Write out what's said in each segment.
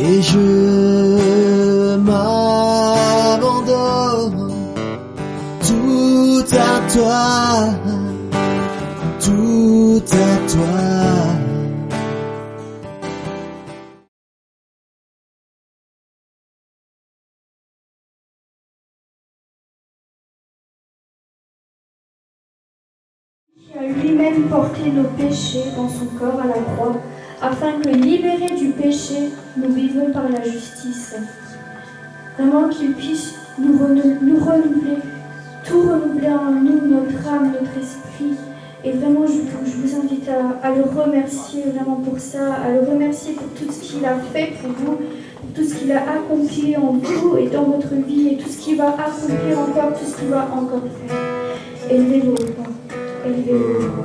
et je m'abandonne. Tout à toi, tout à toi. Qui a lui-même porté nos péchés dans son corps à la croix, afin que, libérés du péché, nous vivons par la justice. Vraiment qu'il puisse nous renouveler, tout renouveler en nous, notre âme, notre esprit. Et vraiment, je vous invite à le remercier vraiment pour ça, à le remercier pour tout ce qu'il a fait pour vous, pour tout ce qu'il a accompli en vous et dans votre vie, et tout ce qu'il va accomplir encore, tout ce qu'il va encore faire. Élevez-le au roi. Élevez-le au roi.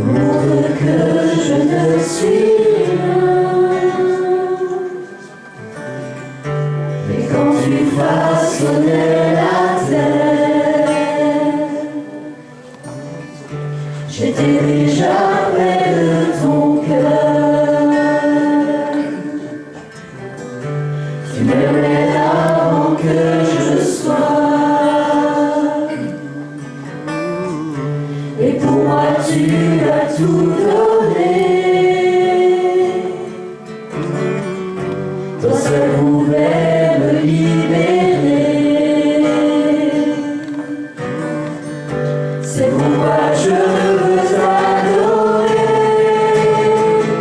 Montre que je ne suis rien, et quand tu façonnais la terre, j'étais déjà près de ton cœur. Tu m'aimais avant que je sois. Et pour moi tu as tout donné. Toi seul pouvais me libérer. C'est pourquoi je veux t'adorer.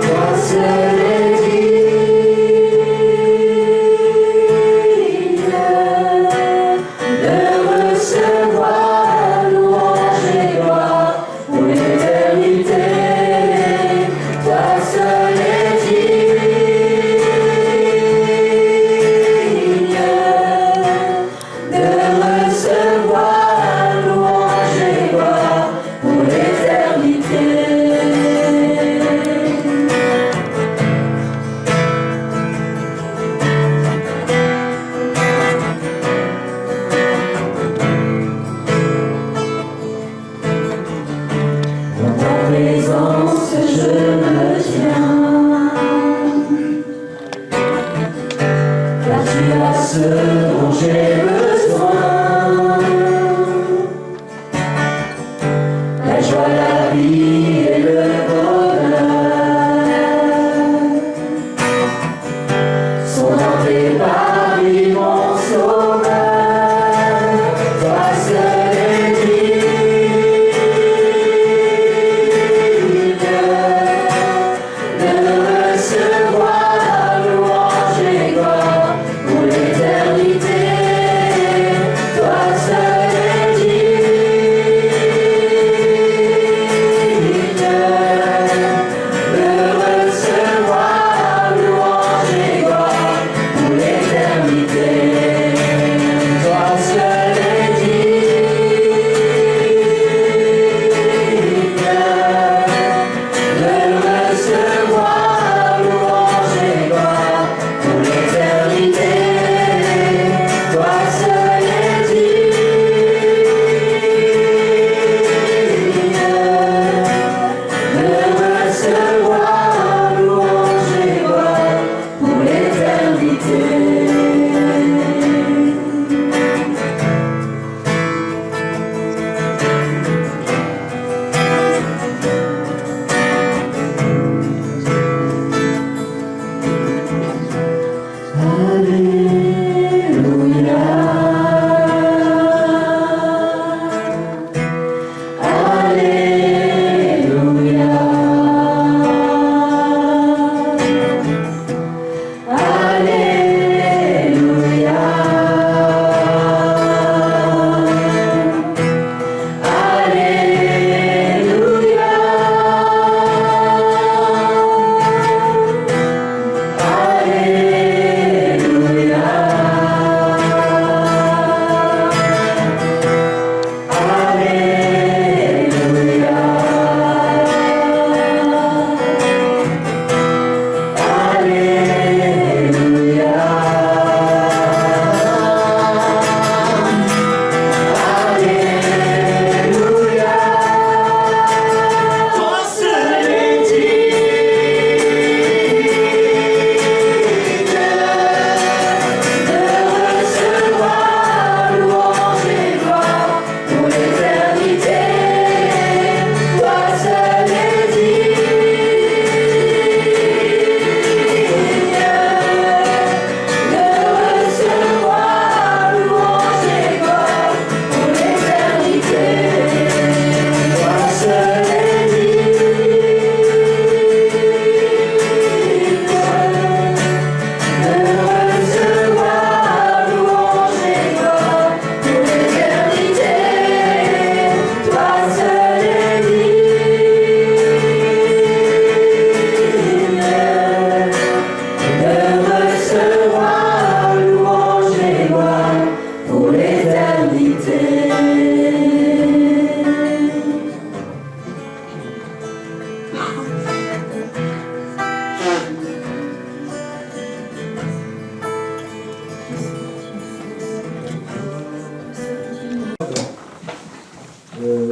Toi seul est digne de recevoir louange et gloire pour l'éternité.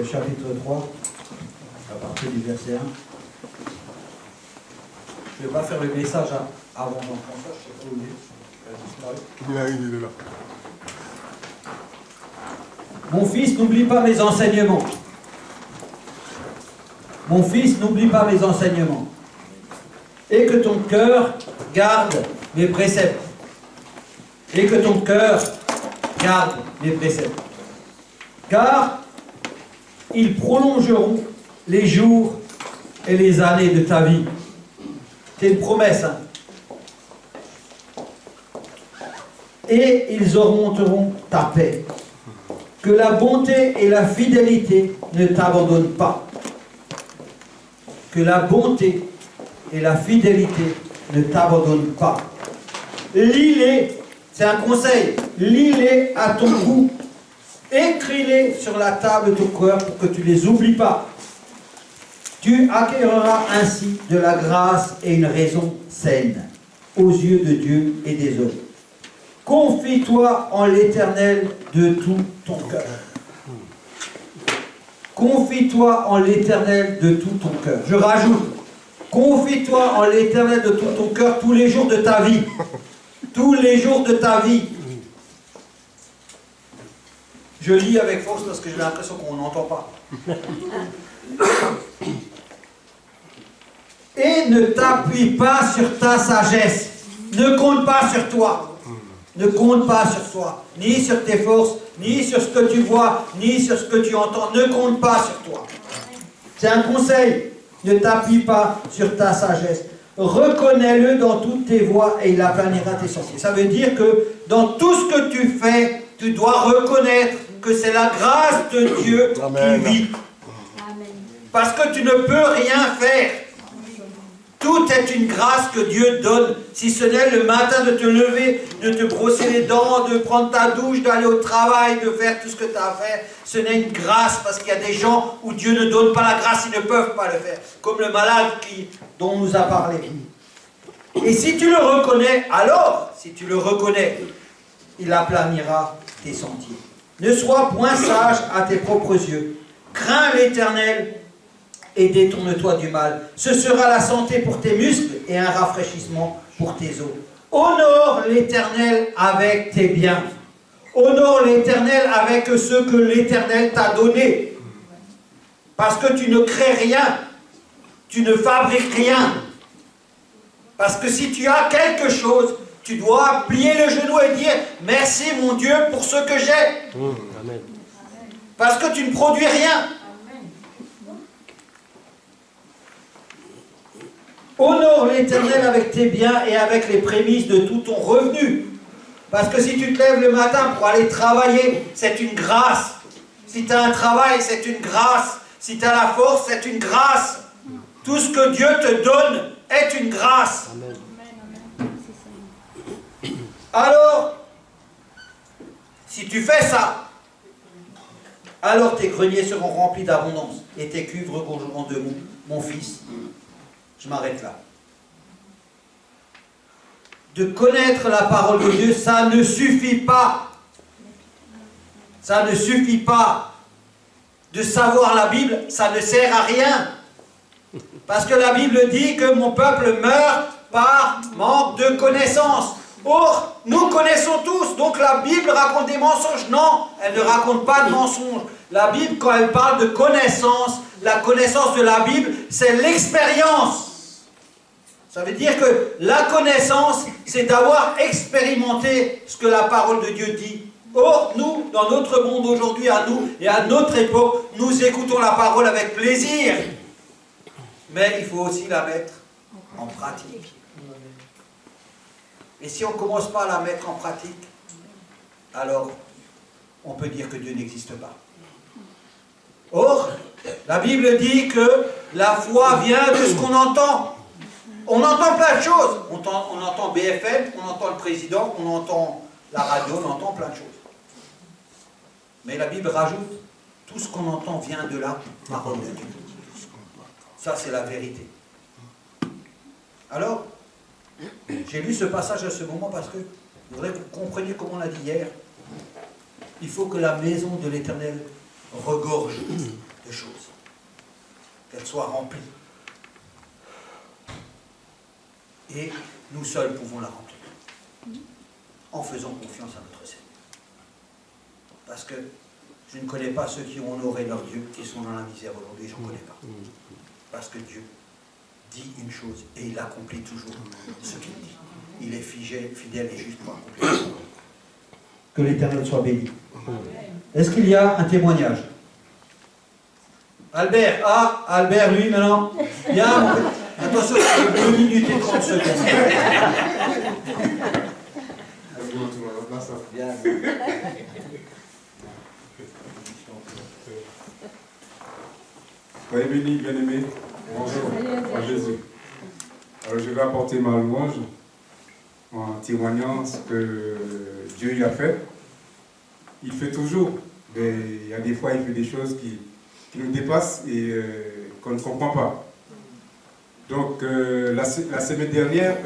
chapitre 3, à partir du verset 1. Je ne vais pas faire le message avant Jean-François, je ne sais pas où il est. Il est là. Mon fils, n'oublie pas mes enseignements. Mon fils, n'oublie pas mes enseignements. Et que ton cœur garde mes préceptes. Et que ton cœur garde mes préceptes. Car ils prolongeront les jours et les années de ta vie. C'est une promesse. Hein. Et ils augmenteront ta paix. Que la bonté et la fidélité ne t'abandonnent pas. Que la bonté et la fidélité ne t'abandonnent pas. Lis-les, c'est un conseil, lis-les à ton goût. Écris-les sur la table de ton cœur pour que tu ne les oublies pas. Tu acquériras ainsi de la grâce et une raison saine aux yeux de Dieu et des hommes. Confie-toi en l'Éternel de tout ton cœur. Confie-toi en l'Éternel de tout ton cœur. Je rajoute, confie-toi en l'Éternel de tout ton cœur tous les jours de ta vie. Tous les jours de ta vie. Je lis avec force parce que j'ai l'impression qu'on n'entend pas. Et ne t'appuie pas sur ta sagesse. Ne compte pas sur toi. Ne compte pas sur toi. Ni sur tes forces, ni sur ce que tu vois, ni sur ce que tu entends. Ne compte pas sur toi. C'est un conseil. Ne t'appuie pas sur ta sagesse. Reconnais-le dans toutes tes voies et il aplanira tes sentiers. Ça veut dire que dans tout ce que tu fais, tu dois reconnaître que c'est la grâce de Dieu Amen. qui vit. Parce que tu ne peux rien faire. Tout est une grâce que Dieu donne. Si ce n'est le matin de te lever, de te brosser les dents, de prendre ta douche, d'aller au travail, de faire tout ce que tu as à faire, ce n'est une grâce parce qu'il y a des gens où Dieu ne donne pas la grâce, ils ne peuvent pas le faire. Comme le malade dont on nous a parlé. Et si tu le reconnais, alors, si tu le reconnais, il aplanira tes sentiers. Ne sois point sage à tes propres yeux. Crains l'Éternel et détourne-toi du mal. Ce sera la santé pour tes muscles et un rafraîchissement pour tes os. Honore l'Éternel avec tes biens. Honore l'Éternel avec ce que l'Éternel t'a donné. Parce que tu ne crées rien. Tu ne fabriques rien. Parce que si tu as quelque chose, tu dois plier le genou et dire « Merci mon Dieu pour ce que j'ai. » Parce que tu ne produis rien. Honore l'Éternel avec tes biens et avec les prémices de tout ton revenu. Parce que si tu te lèves le matin pour aller travailler, c'est une grâce. Si tu as un travail, c'est une grâce. Si tu as la force, c'est une grâce. Tout ce que Dieu te donne est une grâce. Alors, si tu fais ça, alors tes greniers seront remplis d'abondance et tes cuves regorgeront de mou. Mon fils, je m'arrête là. De connaître la parole de Dieu, ça ne suffit pas. Ça ne suffit pas. De savoir la Bible, ça ne sert à rien. Parce que la Bible dit que mon peuple meurt par manque de connaissance. Or, nous connaissons tous, donc la Bible raconte des mensonges. Non, elle ne raconte pas de mensonges. La Bible, quand elle parle de connaissance, la connaissance de la Bible, c'est l'expérience. Ça veut dire que la connaissance, c'est d'avoir expérimenté ce que la parole de Dieu dit. Or, nous, dans notre monde aujourd'hui, à nous et à notre époque, nous écoutons la parole avec plaisir. Mais il faut aussi la mettre en pratique. Et si on ne commence pas à la mettre en pratique, alors on peut dire que Dieu n'existe pas. Or, la Bible dit que la foi vient de ce qu'on entend. On entend plein de choses. On entend BFM, on entend le président, on entend la radio, on entend plein de choses. Mais la Bible rajoute, tout ce qu'on entend vient de la parole de Dieu. Ça, c'est la vérité. Alors, j'ai lu ce passage à ce moment parce que je voudrais que vous compreniez comme on l'a dit hier. Il faut que la maison de l'Éternel regorge de choses, qu'elle soit remplie. Et nous seuls pouvons la remplir, en faisant confiance à notre Seigneur. Parce que je ne connais pas ceux qui ont honoré leur Dieu, qui sont dans la misère aujourd'hui, je n'en connais pas. Parce que Dieu dit une chose, et il accomplit toujours ce qu'il dit. Il est fidèle et juste pour accomplir. Que l'Éternel soit béni. Est-ce qu'il y a un témoignage? Albert, Albert, lui, maintenant. Bien, attention, c'est 2 minutes et 30 secondes. Bien. Soyez bénis, bien-aimés. Bonjour, en Jésus. Alors, je vais apporter ma louange en témoignant ce que Dieu y a fait. Il fait toujours, mais il y a des fois, il fait des choses qui nous dépassent et qu'on ne comprend pas. Donc, la semaine dernière,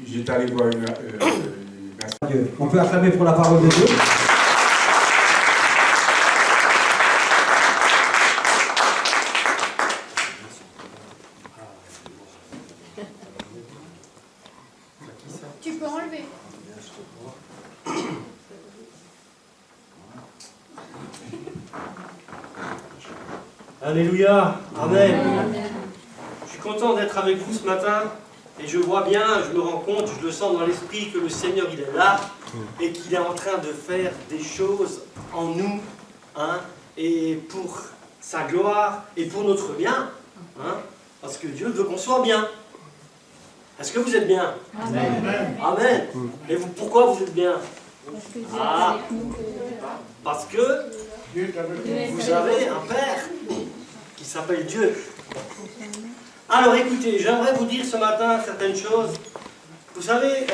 j'étais allé voir une On peut acclamer pour la parole de Dieu. Tu peux enlever. Alléluia, Amen. Je suis content d'être avec vous ce matin et je vois bien, je me rends compte, je le sens dans l'esprit que le Seigneur il est là et qu'il est en train de faire des choses en nous, hein, et pour sa gloire et pour notre bien, hein, parce que Dieu veut qu'on soit bien. Est-ce que vous êtes bien? Amen. Amen. Et vous, pourquoi vous êtes bien? Ah, parce que vous avez un Père qui s'appelle Dieu. Alors écoutez, j'aimerais vous dire ce matin certaines choses. Vous savez,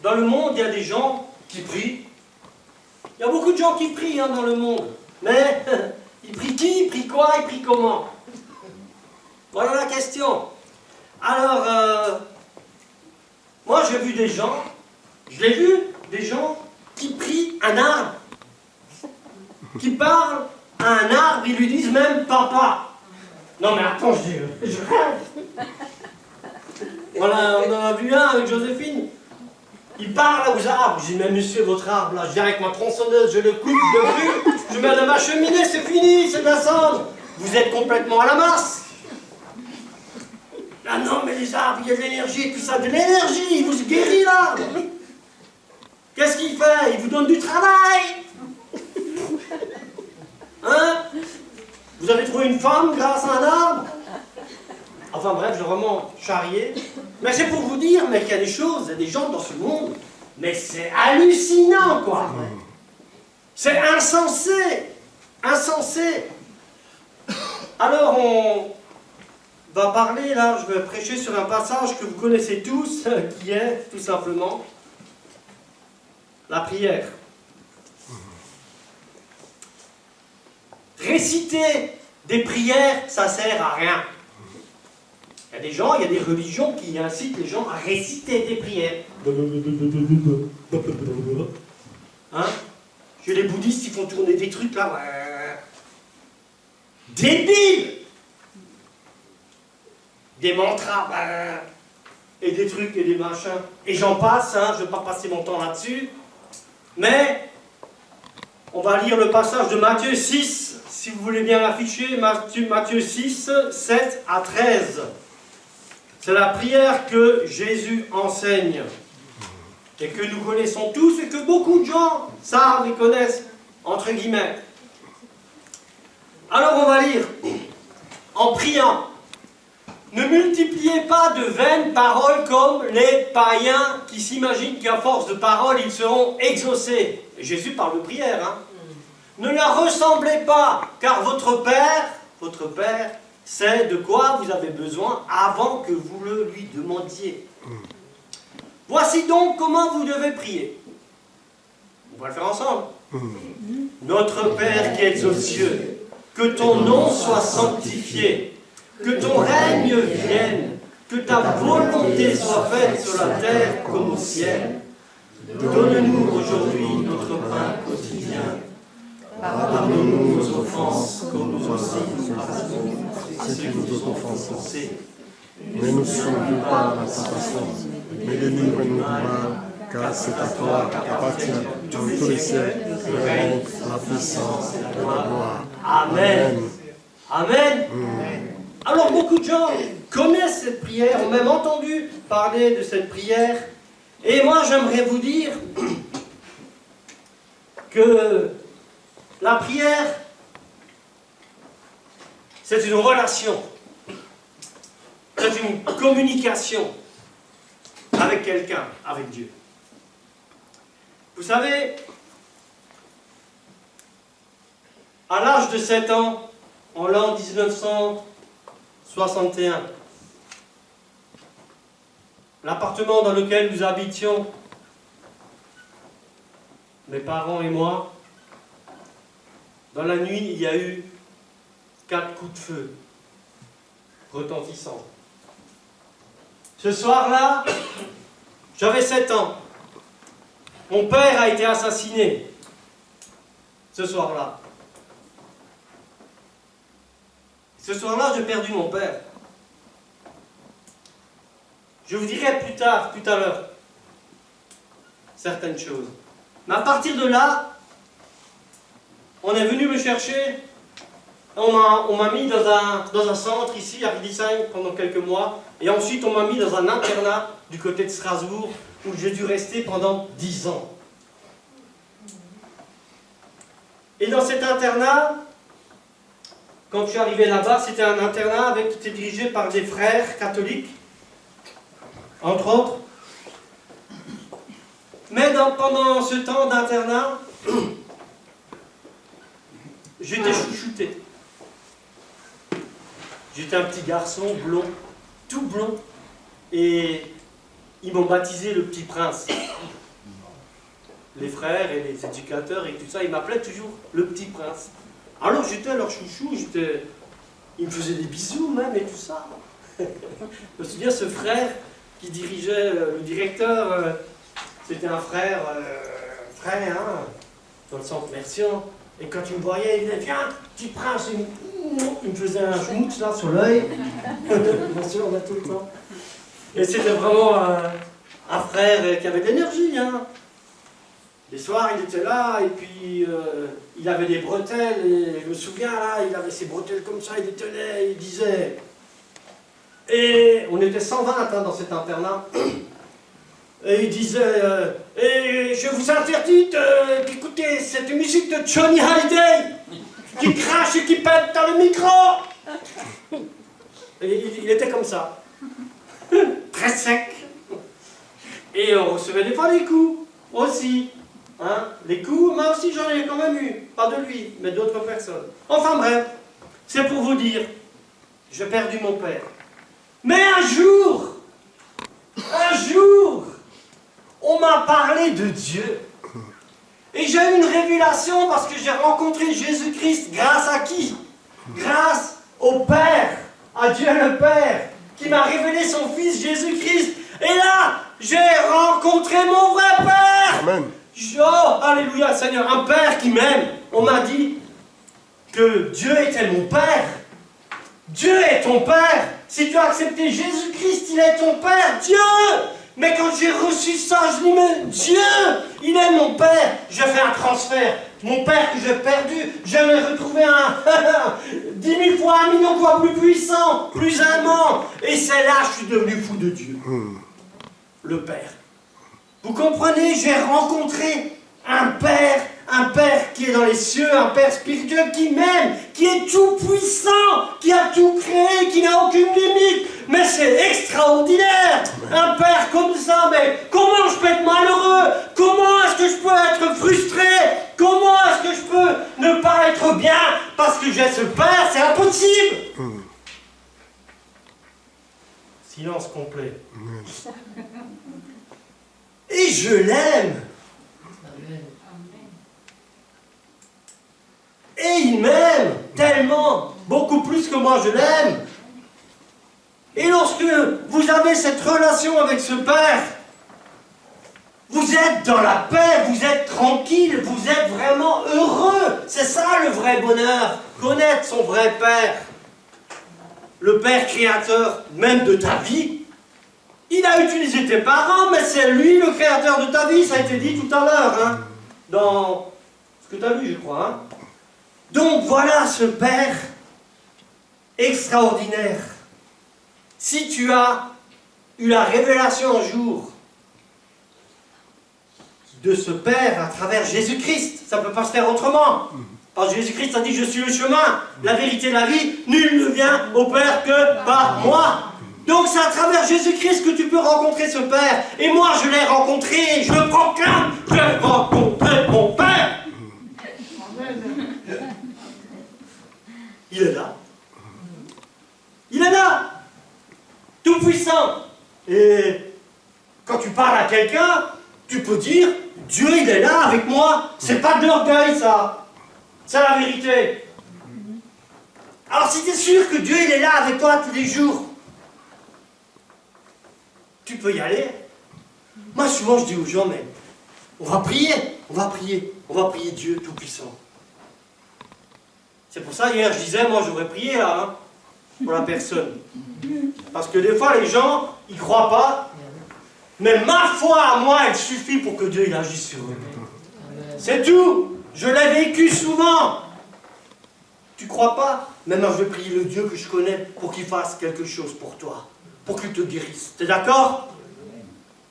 dans le monde, il y a des gens qui prient. Il y a beaucoup de gens qui prient, hein, dans le monde. Mais ils prient qui? Ils prient quoi? Ils prient comment? Voilà la question. Alors, moi j'ai vu des gens, je l'ai vu, des gens qui prient un arbre, qui parlent à un arbre, ils lui disent même papa. Non mais attends, je rêve. Voilà, on en a vu un avec Joséphine. Il parle aux arbres. Je dis, mais monsieur, votre arbre là, je viens avec ma tronçonneuse, je le coupe de rue, je mets dans ma cheminée, c'est fini, c'est de la cendre. Vous êtes complètement à la masse. Ah non, mais les arbres, il y a de l'énergie, tout ça, de l'énergie, il vous guérit l'arbre. Qu'est-ce qu'il fait? Il vous donne du travail. Hein? Vous avez trouvé une femme grâce à un arbre? Enfin bref, j'ai vraiment charrié. Mais c'est pour vous dire, mais qu'il y a des choses, il y a des gens dans ce monde, mais c'est hallucinant, quoi. C'est insensé. Insensé. Alors on va parler, là, je vais prêcher sur un passage que vous connaissez tous, qui est, tout simplement, la prière. Réciter des prières, ça sert à rien. Il y a des gens, il y a des religions qui incitent les gens à réciter des prières. Hein? Chez les bouddhistes, ils font tourner des trucs là. Débiles! Des mantras, et des trucs et des machins. Et j'en passe, hein, je ne vais pas passer mon temps là-dessus. Mais, on va lire le passage de Matthieu 6, si vous voulez bien l'afficher, Matthieu 6, 7 à 13. C'est la prière que Jésus enseigne, et que nous connaissons tous, et que beaucoup de gens savent et connaissent, entre guillemets. Alors on va lire, en priant. Ne multipliez pas de vaines paroles comme les païens qui s'imaginent qu'à force de paroles, ils seront exaucés. Et Jésus parle de prière, hein. Ne leur ressemblez pas, car votre Père, sait de quoi vous avez besoin avant que vous le lui demandiez. Voici donc comment vous devez prier. On va le faire ensemble. Notre Père qui es aux cieux, que ton nom soit sanctifié. Que ton règne vienne, que ta volonté soit faite sur la terre comme au ciel. Donne-nous aujourd'hui notre pain quotidien. Pardonne-nous nos offenses, comme nous aussi nous pardonnons à ceux qui nous ont offensés. Ne nous soumets pas à la tentation, mais délivre-nous du mal, car c'est à toi qu'appartient dans tous les siècles le règne, la puissance et la gloire. Amen. Amen. Alors beaucoup de gens connaissent cette prière, ont même entendu parler de cette prière. Et moi j'aimerais vous dire que la prière, c'est une relation, c'est une communication avec quelqu'un, avec Dieu. Vous savez, à l'âge de 7 ans, en l'an 1961, l'appartement dans lequel nous habitions, mes parents et moi, dans la nuit, il y a eu 4 coups de feu retentissants. Ce soir-là, j'avais 7 ans. Mon père a été assassiné ce soir-là. Ce soir-là, j'ai perdu mon père. Je vous dirai plus tard, tout à l'heure, certaines choses. Mais à partir de là, on est venu me chercher. On m'a mis dans un centre ici, à Riedisheim, pendant quelques mois. Et ensuite, on m'a mis dans un internat du côté de Strasbourg, où j'ai dû rester pendant 10 ans. Et dans cet internat, quand je suis arrivé là-bas, c'était un internat qui était dirigé par des frères catholiques, entre autres. Mais pendant ce temps d'internat, j'étais chouchouté. J'étais un petit garçon blond, tout blond, et ils m'ont baptisé le petit prince. Les frères et les éducateurs et tout ça, ils m'appelaient toujours le petit prince. Alors j'étais leur chouchou, ils me faisaient des bisous même et tout ça. Je me souviens, ce frère qui dirigeait, le directeur, c'était un frère, hein, dans le centre Mercian. Et quand il me voyait, il disait, viens, petit prince, il me faisait un schmutz là sur l'œil. Bien sûr, on a tout le temps. Et c'était vraiment un frère qui avait de l'énergie, hein. Les soirs, il était là, et puis il avait des bretelles, et je me souviens, là, il avait ses bretelles comme ça, il les tenait, il disait... Et on était 120 hein, dans cet internat. Et il disait, et je vous interdis d'écouter cette musique de Johnny Hallyday, qui crache et qui pète dans le micro. Et il était comme ça, très sec. Et on recevait des fois des coups, aussi. Hein, les coups, moi aussi j'en ai quand même eu, pas de lui, mais d'autres personnes. Enfin bref, c'est pour vous dire, j'ai perdu mon père. Mais un jour, on m'a parlé de Dieu. Et j'ai eu une révélation parce que j'ai rencontré Jésus-Christ grâce à qui? Grâce au Père, à Dieu le Père, qui m'a révélé son Fils Jésus-Christ. Et là, j'ai rencontré mon vrai Père. Amen. Oh, alléluia, Seigneur, un Père qui m'aime. On m'a dit que Dieu était mon Père. Dieu est ton Père. Si tu as accepté Jésus-Christ, il est ton Père. Dieu! Mais quand j'ai reçu ça, je dis, mais Dieu, il est mon Père. Je fais un transfert. Mon Père que j'ai perdu, je vais retrouver un 10 000 fois, 1 million de fois plus puissant, plus aimant. Et c'est là que je suis devenu fou de Dieu. Le Père. Vous comprenez, j'ai rencontré un Père qui est dans les cieux, un Père spirituel qui m'aime, qui est tout puissant, qui a tout créé, qui n'a aucune limite. Mais c'est extraordinaire, un Père comme ça. Mais comment je peux être malheureux? Comment est-ce que je peux être frustré? Comment est-ce que je peux ne pas être bien parce que j'ai ce Père? C'est impossible. Silence complet. Et je l'aime. Et il m'aime tellement, beaucoup plus que moi je l'aime. Et lorsque vous avez cette relation avec ce Père, Vous êtes dans la paix, vous êtes tranquille, vous êtes vraiment heureux. C'est ça le vrai bonheur, connaître son vrai Père. Le Père créateur même de ta vie. Il a utilisé tes parents, mais c'est lui le créateur de ta vie, ça a été dit tout à l'heure, hein, dans ce que tu as lu, je crois. Hein. Donc voilà ce Père extraordinaire. Si tu as eu la révélation un jour de ce Père à travers Jésus-Christ, ça ne peut pas se faire autrement. Parce que Jésus-Christ a dit, je suis le chemin, la vérité et la vie, nul ne vient au Père que par moi. Donc c'est à travers Jésus-Christ que tu peux rencontrer ce Père. Et moi je l'ai rencontré, je le proclame, j'ai rencontré mon Père. Il est là. Il est là. Tout puissant. Et quand tu parles à quelqu'un, tu peux dire, Dieu il est là avec moi. C'est pas de l'orgueil ça. C'est la vérité. Alors si tu es sûr que Dieu il est là avec toi tous les jours, tu peux y aller. Moi souvent je dis aux gens, mais on va prier Dieu Tout-Puissant. C'est pour ça hier je disais, moi j'aurais prié là, hein, pour la personne. Parce que des fois les gens, ils croient pas, mais ma foi à moi, elle suffit pour que Dieu il agisse sur eux. C'est tout. Je l'ai vécu souvent. Tu crois pas? Maintenant je vais prier le Dieu que je connais pour qu'il fasse quelque chose pour toi. Pour qu'il te guérisse. T'es d'accord?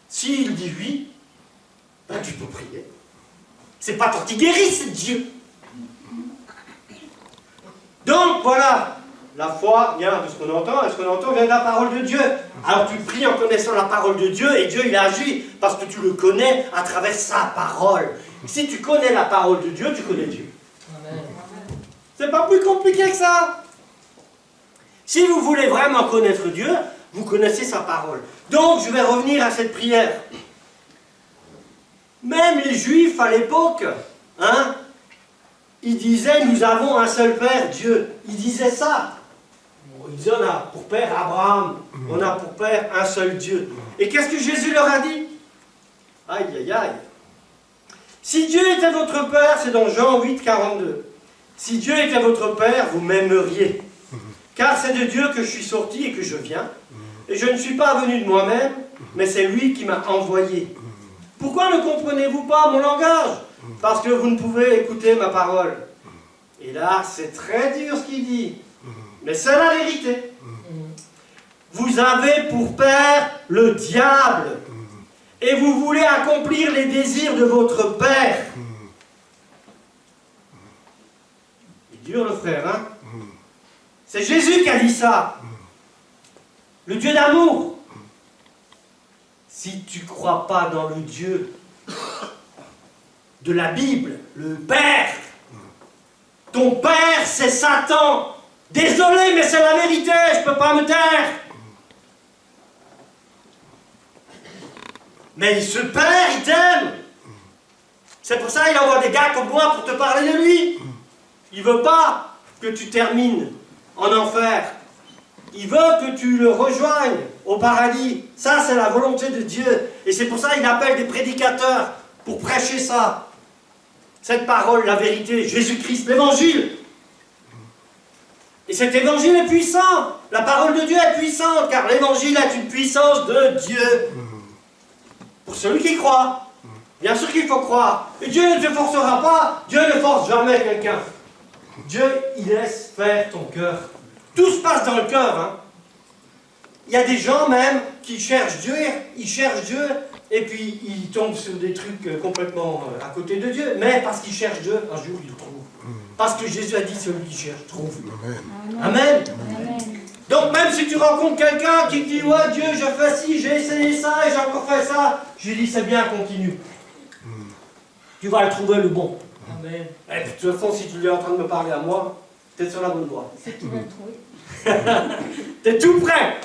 S'il dit oui, ben tu peux prier. C'est pas toi qui guéris, c'est Dieu. Donc voilà, la foi vient de ce qu'on entend, et ce qu'on entend vient de la parole de Dieu. Alors tu pries en connaissant la parole de Dieu, et Dieu il agit, parce que tu le connais à travers sa parole. Si tu connais la parole de Dieu, tu connais Dieu. C'est pas plus compliqué que ça. Si vous voulez vraiment connaître Dieu, vous connaissez sa parole. Donc, je vais revenir à cette prière. Même les Juifs à l'époque, hein, ils disaient, nous avons un seul Père, Dieu. Ils disaient ça. Ils disaient, on a pour Père Abraham, on a pour Père un seul Dieu. Et qu'est-ce que Jésus leur a dit? Aïe, aïe, aïe. Si Dieu était votre Père, c'est dans Jean 8, 42. Si Dieu était votre Père, vous m'aimeriez. Car c'est de Dieu que je suis sorti et que je viens. Et je ne suis pas venu de moi-même, mais c'est lui qui m'a envoyé. Pourquoi ne comprenez-vous pas mon langage? Parce que vous ne pouvez écouter ma parole. Et là, c'est très dur ce qu'il dit. Mais c'est la vérité. Vous avez pour père le diable. Et vous voulez accomplir les désirs de votre père. Il est dur le frère, hein? C'est Jésus qui a dit ça. Le Dieu d'amour. Si tu ne crois pas dans le Dieu de la Bible, le Père, ton Père c'est Satan. Désolé, mais c'est la vérité, je ne peux pas me taire. Mais ce Père, il t'aime. C'est pour ça qu'il envoie des gars comme moi pour te parler de lui. Il ne veut pas que tu termines en enfer. Il veut que tu le rejoignes au paradis. Ça, c'est la volonté de Dieu. Et c'est pour ça qu'il appelle des prédicateurs pour prêcher ça. Cette parole, la vérité, Jésus-Christ, l'évangile. Et cet évangile est puissant. La parole de Dieu est puissante, car l'évangile est une puissance de Dieu. Pour celui qui croit. Bien sûr qu'il faut croire. Et Dieu ne te forcera pas. Dieu ne force jamais quelqu'un. Dieu, il laisse faire ton cœur. Tout se passe dans le cœur. Hein. Il y a des gens même qui cherchent Dieu, ils cherchent Dieu, et puis ils tombent sur des trucs complètement à côté de Dieu. Mais parce qu'ils cherchent Dieu, un jour ils le trouvent. Parce que Jésus a dit, celui qui cherche, trouve. Amen. Amen. Donc même si tu rencontres quelqu'un qui te dit, ouais Dieu, je fais ci, j'ai essayé ça, et j'ai encore fait ça, je lui dis, c'est bien, continue. Tu vas le trouver le bon. Amen. Et puis, de toute façon, si tu es en train de me parler à moi, tu es sur la bonne voie. C'est que tu vas le trouver. Tu es tout prêt.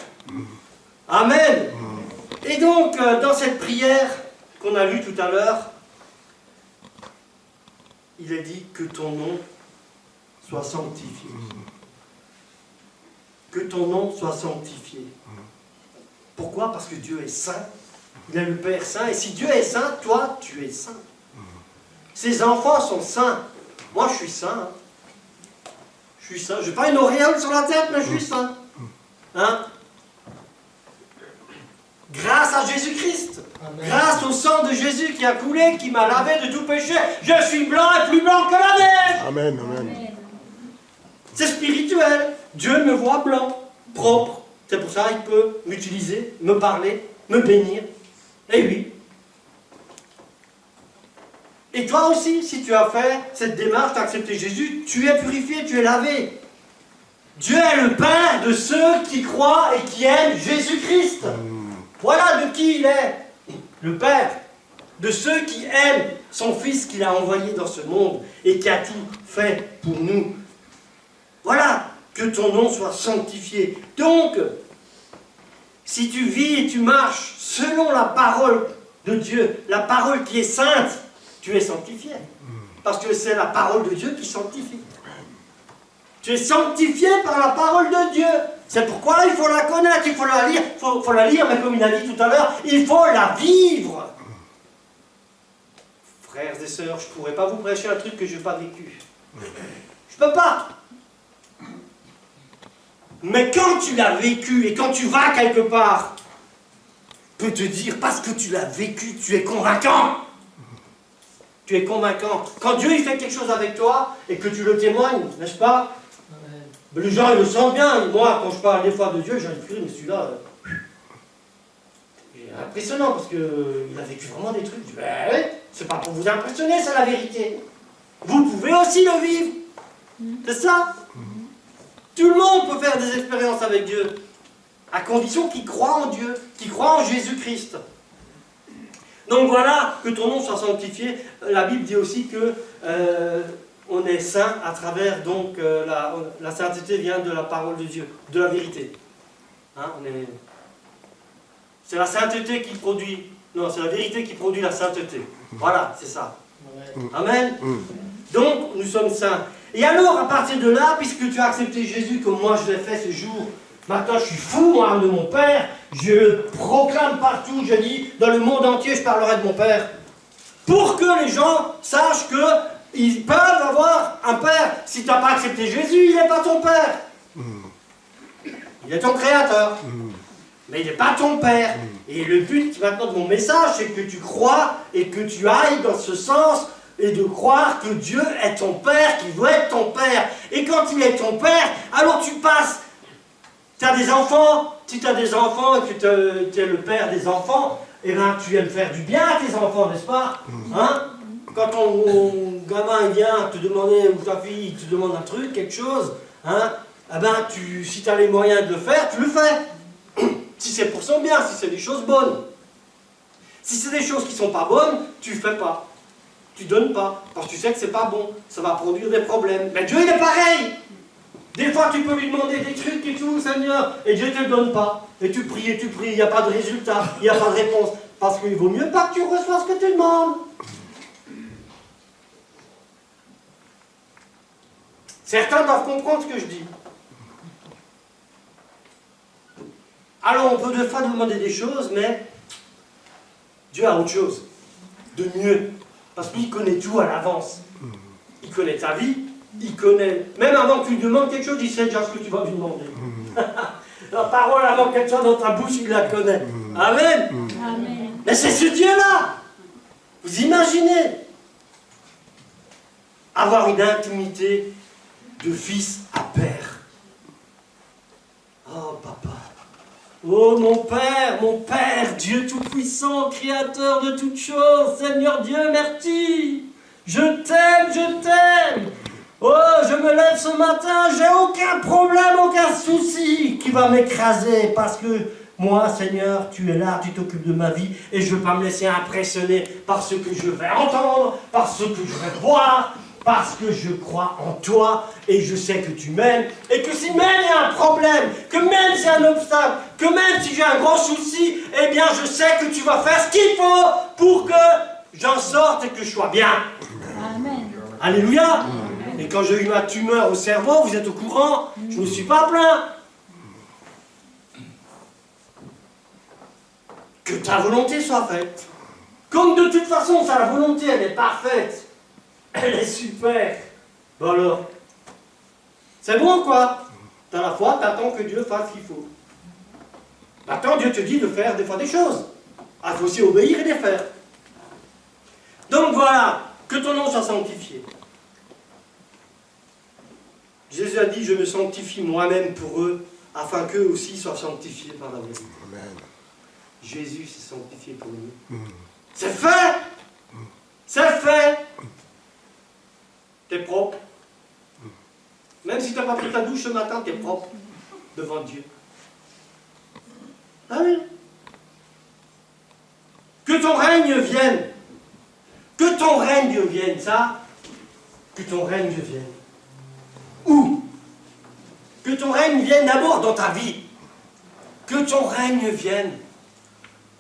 Amen. Et donc, dans cette prière qu'on a lue tout à l'heure, il est dit que ton nom soit sanctifié. Que ton nom soit sanctifié. Pourquoi? Parce que Dieu est saint Il est le Père saint. Et si Dieu est saint, toi, tu es saint. Ses enfants sont saints. Moi, je suis saint. Je suis saint. Je n'ai pas une auréole sur la tête, mais je suis saint. Hein? Grâce à Jésus-Christ. Grâce au sang de Jésus qui a coulé, qui m'a lavé de tout péché. Je suis blanc et plus blanc que la neige. Amen, amen. C'est spirituel. Dieu me voit blanc, propre. C'est pour ça qu'il peut m'utiliser, me parler, me bénir. Eh oui. Et toi aussi, si tu as fait cette démarche, tu as accepté Jésus, tu es purifié, tu es lavé. Dieu est le Père de ceux qui croient et qui aiment Jésus-Christ. Voilà de qui il est. Le Père de ceux qui aiment son Fils qu'il a envoyé dans ce monde et qui a tout fait pour nous. Voilà, que ton nom soit sanctifié. Donc, si tu vis et tu marches selon la parole de Dieu, la parole qui est sainte, tu es sanctifié. Parce que c'est la parole de Dieu qui sanctifie. Tu es sanctifié par la parole de Dieu. C'est pourquoi il faut la connaître, il faut la lire. Il faut la lire, mais comme il a dit tout à l'heure, il faut la vivre. Frères et sœurs, je ne pourrais pas vous prêcher un truc que je n'ai pas vécu. Je ne peux pas. Mais quand tu l'as vécu et quand tu vas quelque part, je peux te dire, parce que tu l'as vécu, tu es convaincant. Tu es convaincant. Quand Dieu il fait quelque chose avec toi et que tu le témoignes, n'est-ce pas? Mais les gens ils le sentent bien. Moi, quand je parle des fois de Dieu, j'ai envie de crier, mais celui-là, il est impressionnant parce qu'il a vécu vraiment des trucs. Je dis, ben oui, c'est pas pour vous impressionner, c'est la vérité. Vous pouvez aussi le vivre. C'est ça. Tout le monde peut faire des expériences avec Dieu, à condition qu'il croit en Dieu, qu'il croit en Jésus-Christ. Donc voilà, que ton nom soit sanctifié. La Bible dit aussi que on est saint à travers, donc, la sainteté vient de la parole de Dieu, de la vérité. Hein, c'est la sainteté qui produit, non, c'est la vérité qui produit la sainteté. Voilà, c'est ça. Amen. Donc, nous sommes saints. Et alors, à partir de là, puisque tu as accepté Jésus comme moi je l'ai fait ce jour, maintenant je suis fou, moi, de mon Père, je le proclame partout, je dis, dans le monde entier, je parlerai de mon Père. Pour que les gens sachent qu'ils peuvent avoir un Père. Si tu n'as pas accepté Jésus, il n'est pas ton Père. Il est ton Créateur. Mais il n'est pas ton Père. Et le but maintenant de mon message, c'est que tu crois et que tu ailles dans ce sens et de croire que Dieu est ton Père, qu'il veut être ton Père. Et quand il est ton Père, alors tu passes. Tu as des enfants, si tu as des enfants et que tu es le père des enfants, eh bien tu aimes faire du bien à tes enfants, n'est-ce pas? Hein? Quand ton gamin il vient te demander, ou ta fille te demande un truc, quelque chose, hein, eh ben si tu as les moyens de le faire, tu le fais. Si c'est pour son bien, si c'est des choses bonnes. Si c'est des choses qui ne sont pas bonnes, tu ne fais pas. Tu ne donnes pas, parce que tu sais que ce n'est pas bon. Ça va produire des problèmes. Mais Dieu, il est pareil. Des fois, tu peux lui demander des trucs et tout, Seigneur, et Dieu ne te le donne pas. Et tu pries, il n'y a pas de résultat, il n'y a pas de réponse. Parce qu'il vaut mieux pas que tu reçoives ce que tu demandes. Certains doivent comprendre ce que je dis. Alors, on peut deux fois demander des choses, mais Dieu a autre chose, de mieux. Parce qu'il connaît tout à l'avance. Il connaît ta vie, il connaît, même avant que tu lui demandes quelque chose, il sait déjà ce que tu vas lui demander. La parole avant qu'elle soit dans ta bouche, il la connaît. Amen. Amen. Mais c'est ce Dieu-là. Vous imaginez avoir une intimité de fils à père. Oh papa. Oh mon Père, Dieu Tout-Puissant, Créateur de toutes choses, Seigneur Dieu, merci. Je t'aime. Oh, je me lève ce matin, j'ai aucun problème, aucun souci qui va m'écraser parce que moi, Seigneur, tu es là, tu t'occupes de ma vie et je ne veux pas me laisser impressionner par ce que je vais entendre, par ce que je vais voir, parce que je crois en toi et je sais que tu m'aimes et que si même il y a un problème, que même s'il y a un obstacle, que même si j'ai un gros souci, eh bien je sais que tu vas faire ce qu'il faut pour que j'en sorte et que je sois bien. Amen. Alléluia. Et quand j'ai eu ma tumeur au cerveau, vous êtes au courant, je ne me suis pas plaint. que ta volonté soit faite. Comme de toute façon, sa volonté, elle est parfaite, elle est super. Bon alors, c'est bon quoi? T'as la foi, t'attends que Dieu fasse ce qu'il faut. Maintenant, Dieu te dit de faire des fois des choses. Il faut aussi obéir et les faire. Donc voilà, que ton nom soit sanctifié. Jésus a dit, je me sanctifie moi-même pour eux, afin qu'eux aussi soient sanctifiés par la vérité. Amen. Jésus s'est sanctifié pour nous. C'est fait! C'est fait! T'es propre. Même si tu n'as pas pris ta douche ce matin, t'es propre devant Dieu. Ah oui. Que ton règne vienne. Que ton règne vienne, ça. Que ton règne vienne. Où? Que ton règne vienne d'abord dans ta vie. Que ton règne vienne.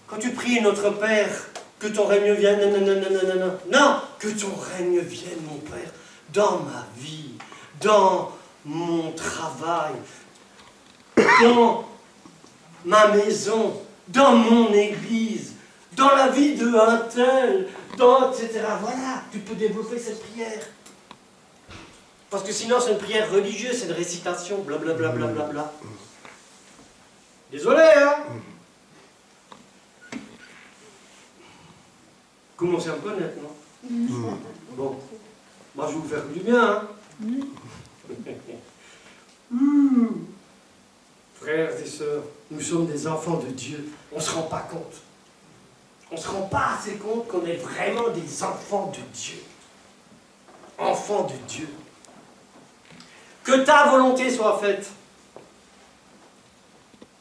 Quand tu pries notre Père, que ton règne vienne, non, non, non, non, non, non, non, que ton règne vienne, mon Père, dans ma vie, dans mon travail, dans ma maison, dans mon église, dans la vie de un tel, dans, etc. Voilà, tu peux développer cette prière. Parce que sinon, c'est une prière religieuse, c'est une récitation, blablabla, blablabla. Désolé, hein? Commencez à me connaître, non? Bon, moi je vais vous faire du bien, hein? Frères et sœurs, nous sommes des enfants de Dieu. On ne se rend pas compte. On ne se rend pas assez compte qu'on est vraiment des enfants de Dieu. Enfants de Dieu. Que ta volonté soit faite.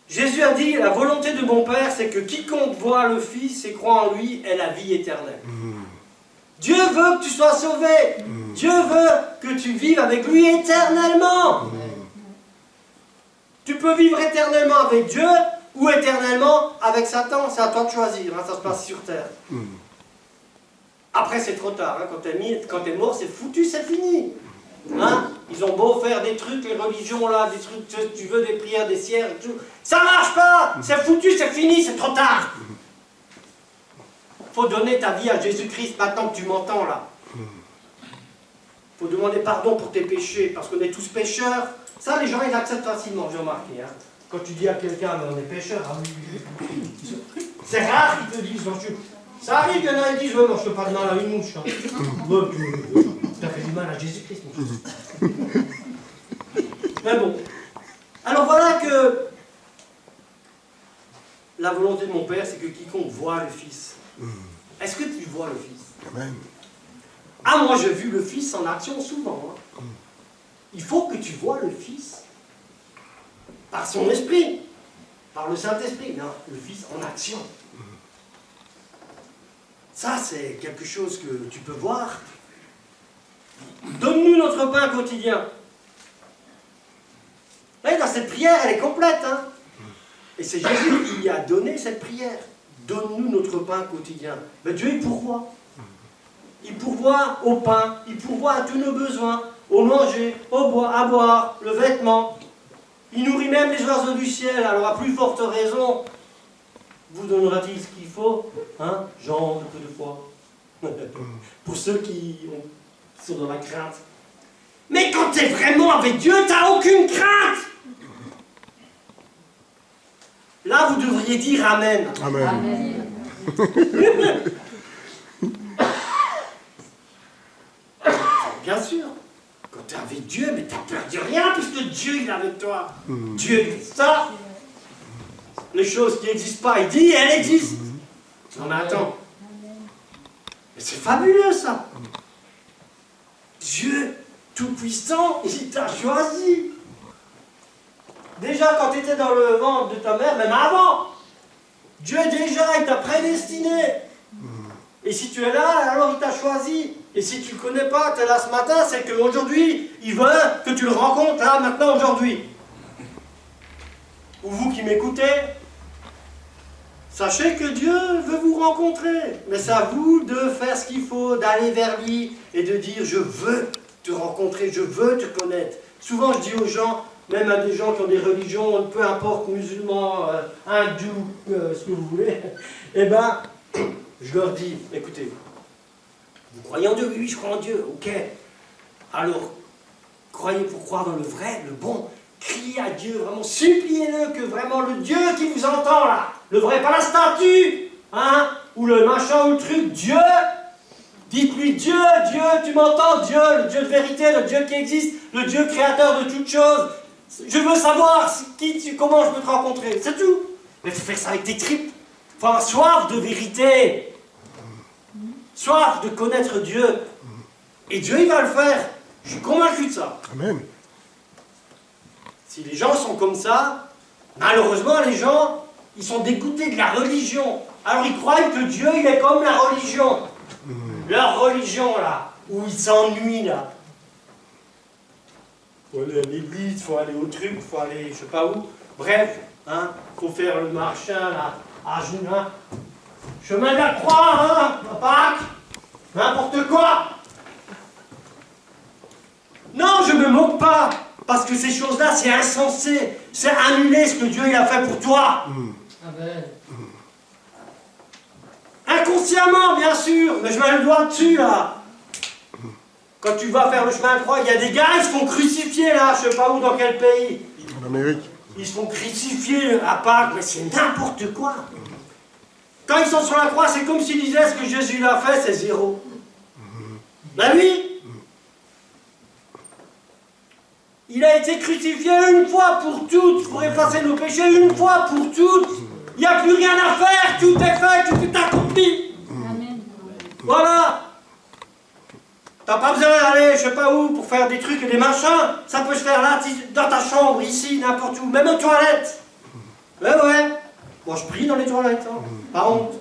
Jésus a dit, la volonté de mon Père, c'est que quiconque voit le Fils et croit en lui ait la vie éternelle. Dieu veut que tu sois sauvé. Dieu veut que tu vives avec lui éternellement. Tu peux vivre éternellement avec Dieu ou éternellement avec Satan. C'est à toi de choisir. Hein, ça se passe sur terre. Après, c'est trop tard. Hein, quand t'es mort, c'est foutu, c'est fini. Hein? Ils ont beau faire des trucs, les religions là, des trucs, tu veux des prières, des sières et tout. Ça marche pas! C'est foutu, c'est fini, c'est trop tard! Faut donner ta vie à Jésus-Christ maintenant que tu m'entends là. Faut demander pardon pour tes péchés, parce qu'on est tous pécheurs. Ça, les gens, ils acceptent facilement, j'ai remarqué. Hein? Quand tu dis à quelqu'un, mais on est pécheurs, c'est rare qu'ils te disent, ça arrive qu'il y en a qui disent, moi je ne fais pas de mal à une mouche. Hein. Tu as fait du mal à Jésus-Christ. Mais bon. Alors voilà que la volonté de mon Père, c'est que quiconque voit le Fils. Est-ce que tu vois le Fils? Amen. Ah, moi j'ai vu le Fils en action souvent. Hein. Il faut que tu vois le Fils par son esprit, par le Saint-Esprit. Non, le Fils en action. Ça, c'est quelque chose que tu peux voir. Donne-nous notre pain quotidien. Là, dans cette prière, elle est complète. Hein? Et c'est Jésus qui a donné cette prière. Donne-nous notre pain quotidien. Mais Dieu, il pourvoit. Il pourvoit au pain, il pourvoit à tous nos besoins, au manger, à boire, le vêtement. Il nourrit même les oiseaux du ciel. Alors, à plus forte raison, vous donnera-t-il ce qu'il faut? Hein? Genre de peu de foi. Pour ceux qui sont dans la crainte. Mais quand tu es vraiment avec Dieu, tu n'as aucune crainte. Là, vous devriez dire Amen. Amen. Amen. Bien sûr. Quand tu es avec Dieu, mais tu n'as peur de rien puisque Dieu il est avec toi. Dieu il fait ça. Les choses qui n'existent pas, il dit, elles existent. Non mais attends. Mais c'est fabuleux ça. Dieu Tout-Puissant, il t'a choisi. Déjà quand tu étais dans le ventre de ta mère, même avant, Dieu déjà, il t'a prédestiné. Et si tu es là, alors il t'a choisi. Et si tu ne le connais pas, tu es là ce matin, c'est qu'aujourd'hui, il veut que tu le rencontres là, maintenant, aujourd'hui. Ou vous qui m'écoutez, sachez que Dieu veut vous rencontrer. Mais c'est à vous de faire ce qu'il faut, d'aller vers lui et de dire « Je veux te rencontrer, je veux te connaître ». Souvent, je dis aux gens, même à des gens qui ont des religions, peu importe, musulmans, hindous, ce que vous voulez, eh ben, je leur dis, écoutez, vous croyez en Dieu? Oui, je crois en Dieu, ok. Alors, croyez pour croire dans le vrai, le bon, criez à Dieu, vraiment, suppliez-le que vraiment le Dieu qui vous entend là, le vrai, pas la statue, hein, ou le machin ou le truc, Dieu, dites-lui Dieu, Dieu, tu m'entends, Dieu, le Dieu de vérité, le Dieu qui existe, le Dieu créateur de toutes choses. Je veux savoir comment je peux te rencontrer, c'est tout. Mais il faut faire ça avec tes tripes. Il faut avoir soif de vérité, soif de connaître Dieu. Et Dieu, il va le faire. Je suis convaincu de ça. Amen. Si les gens sont comme ça, malheureusement, les gens, ils sont dégoûtés de la religion. Alors ils croient que Dieu, il est comme la religion. Leur religion, là, où ils s'ennuient, là. Il faut aller à l'église, il faut aller au truc, il faut aller je sais pas où. Bref, hein, faut faire le marchin, là, à Juin. Chemin de la croix, hein, à Pâques. N'importe quoi. Non, je me moque pas. Parce que ces choses-là, c'est insensé. C'est annuler ce que Dieu il a fait pour toi. Amen. Inconsciemment, bien sûr, mais je mets le doigt dessus, là. Quand tu vas faire le chemin de croix, il y a des gars, ils se font crucifier, là, je sais pas où, dans quel pays. En Amérique. Ils se font crucifier à Pâques, mais c'est n'importe quoi. Quand ils sont sur la croix, c'est comme s'ils disaient ce que Jésus l'a fait, c'est zéro. Ben oui. Il a été crucifié une fois pour toutes, pour effacer nos péchés, une fois pour toutes. Il n'y a plus rien à faire, tout est fait, tout est accompli. Amen. Voilà. T'as pas besoin d'aller, je sais pas où, pour faire des trucs et des machins. Ça peut se faire là, dans ta chambre, ici, n'importe où, même aux toilettes. Ouais. Moi, je prie dans les toilettes, hein. Pas honte.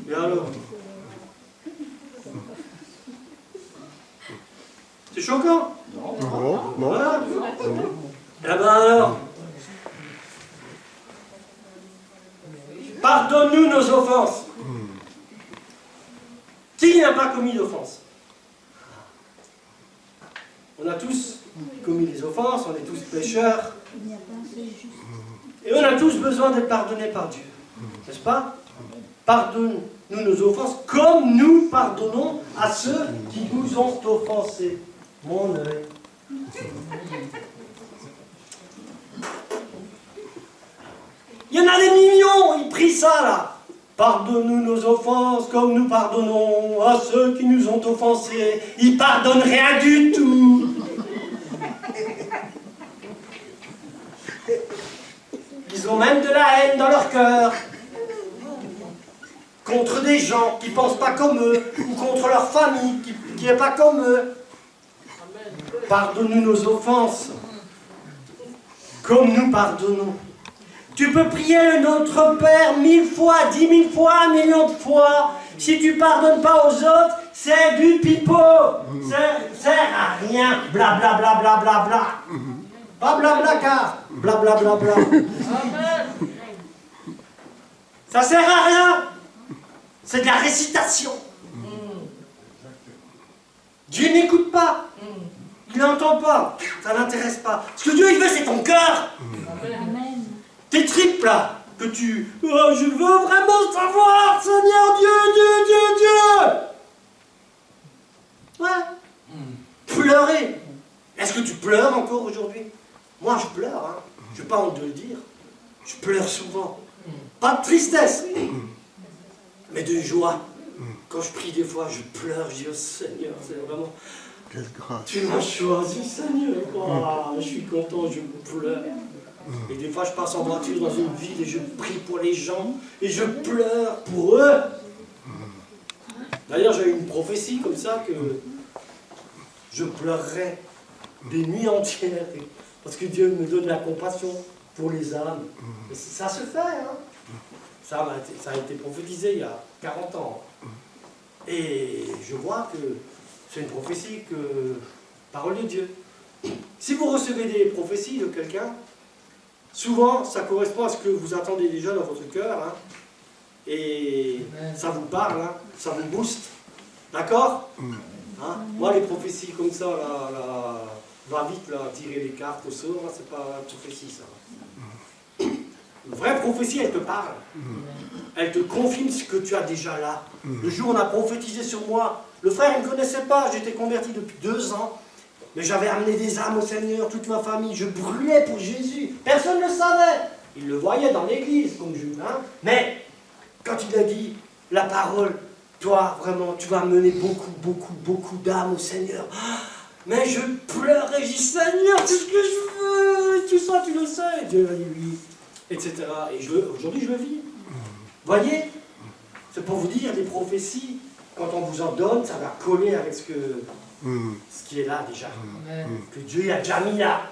Et alors? C'est choquant? Non, non. Voilà. Eh ben alors, pardonne-nous nos offenses. Qui n'a pas commis d'offense? On a tous commis des offenses, on est tous pécheurs. Et on a tous besoin d'être pardonnés par Dieu. N'est-ce pas? Pardonne-nous nos offenses comme nous pardonnons à ceux qui nous ont offensés. Mon œil. Il y en a des millions, ils prient ça là. Pardonne-nous nos offenses comme nous pardonnons à ceux qui nous ont offensés. Ils pardonnent rien du tout. Ils ont même de la haine dans leur cœur. Contre des gens qui ne pensent pas comme eux, ou contre leur famille qui n'est pas comme eux. Pardonne-nous nos offenses, comme nous pardonnons. Tu peux prier le Notre Père 1000 fois, 10 000 fois, 1 million de fois. Si tu ne pardonnes pas aux autres, c'est du pipeau. Ça sert à rien. Bla bla bla bla bla bla. Pas bla bla car. Bla bla bla bla. Ça sert à rien. C'est de la récitation. Dieu n'écoute pas. Il n'entend pas. Ça n'intéresse pas. Ce que Dieu il veut, c'est ton cœur. Amen. Tes tripes là, que tu... Oh, je veux vraiment savoir, Seigneur Dieu. Ouais. Pleurer. Est-ce que tu pleures encore aujourd'hui? Moi, je pleure, hein. Je n'ai pas honte de le dire. Je pleure souvent. Pas de tristesse, mais de joie. Quand je prie des fois, je pleure, je dis, oh Seigneur, c'est vraiment... Quelle grâce. Tu m'as choisi, Seigneur. Oh, je suis content, je pleure. Et des fois, je passe en voiture dans une ville et je prie pour les gens et je pleure pour eux. D'ailleurs, j'ai eu une prophétie comme ça que je pleurerai des nuits entières parce que Dieu me donne la compassion pour les âmes. Et ça se fait, hein. Ça a été prophétisé il y a 40 ans. Et je vois que c'est une prophétie que... Parole de Dieu. Si vous recevez des prophéties de quelqu'un, souvent ça correspond à ce que vous attendez déjà dans votre cœur, hein, et ça vous parle, hein, ça vous booste. D'accord, hein? Moi, les prophéties comme ça, là, va vite là, tirer les cartes au sort, hein, c'est pas la prophétie ça. Une vraie prophétie, elle te parle. Elle te confirme ce que tu as déjà là. Le jour où on a prophétisé sur moi, le frère il ne me connaissait pas, j'étais converti depuis 2 ans, mais j'avais amené des âmes au Seigneur, toute ma famille, je brûlais pour Jésus. Personne ne le savait. Il le voyait dans l'église, comme je, hein. Mais quand il a dit la parole, toi vraiment, tu vas mener beaucoup d'âmes au Seigneur. Mais je pleurais, je dis Seigneur, c'est ce que je veux, et tout ça, tu le sais. Dieu a dit oui, etc. Et aujourd'hui, je le vis. Voyez, c'est pour vous dire, les prophéties, quand on vous en donne, ça va coller avec ce qui est là déjà. Que Dieu a déjà mis là.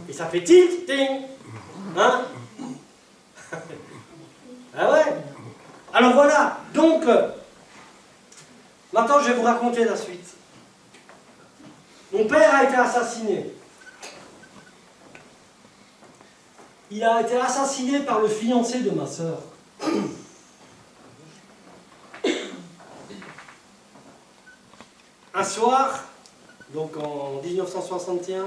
Et ça fait tilt, ting. Hein? Ah ouais? Alors voilà, donc, maintenant je vais vous raconter la suite. Mon père a été assassiné. Il a été assassiné par le fiancé de ma sœur. Un soir, donc en 1961,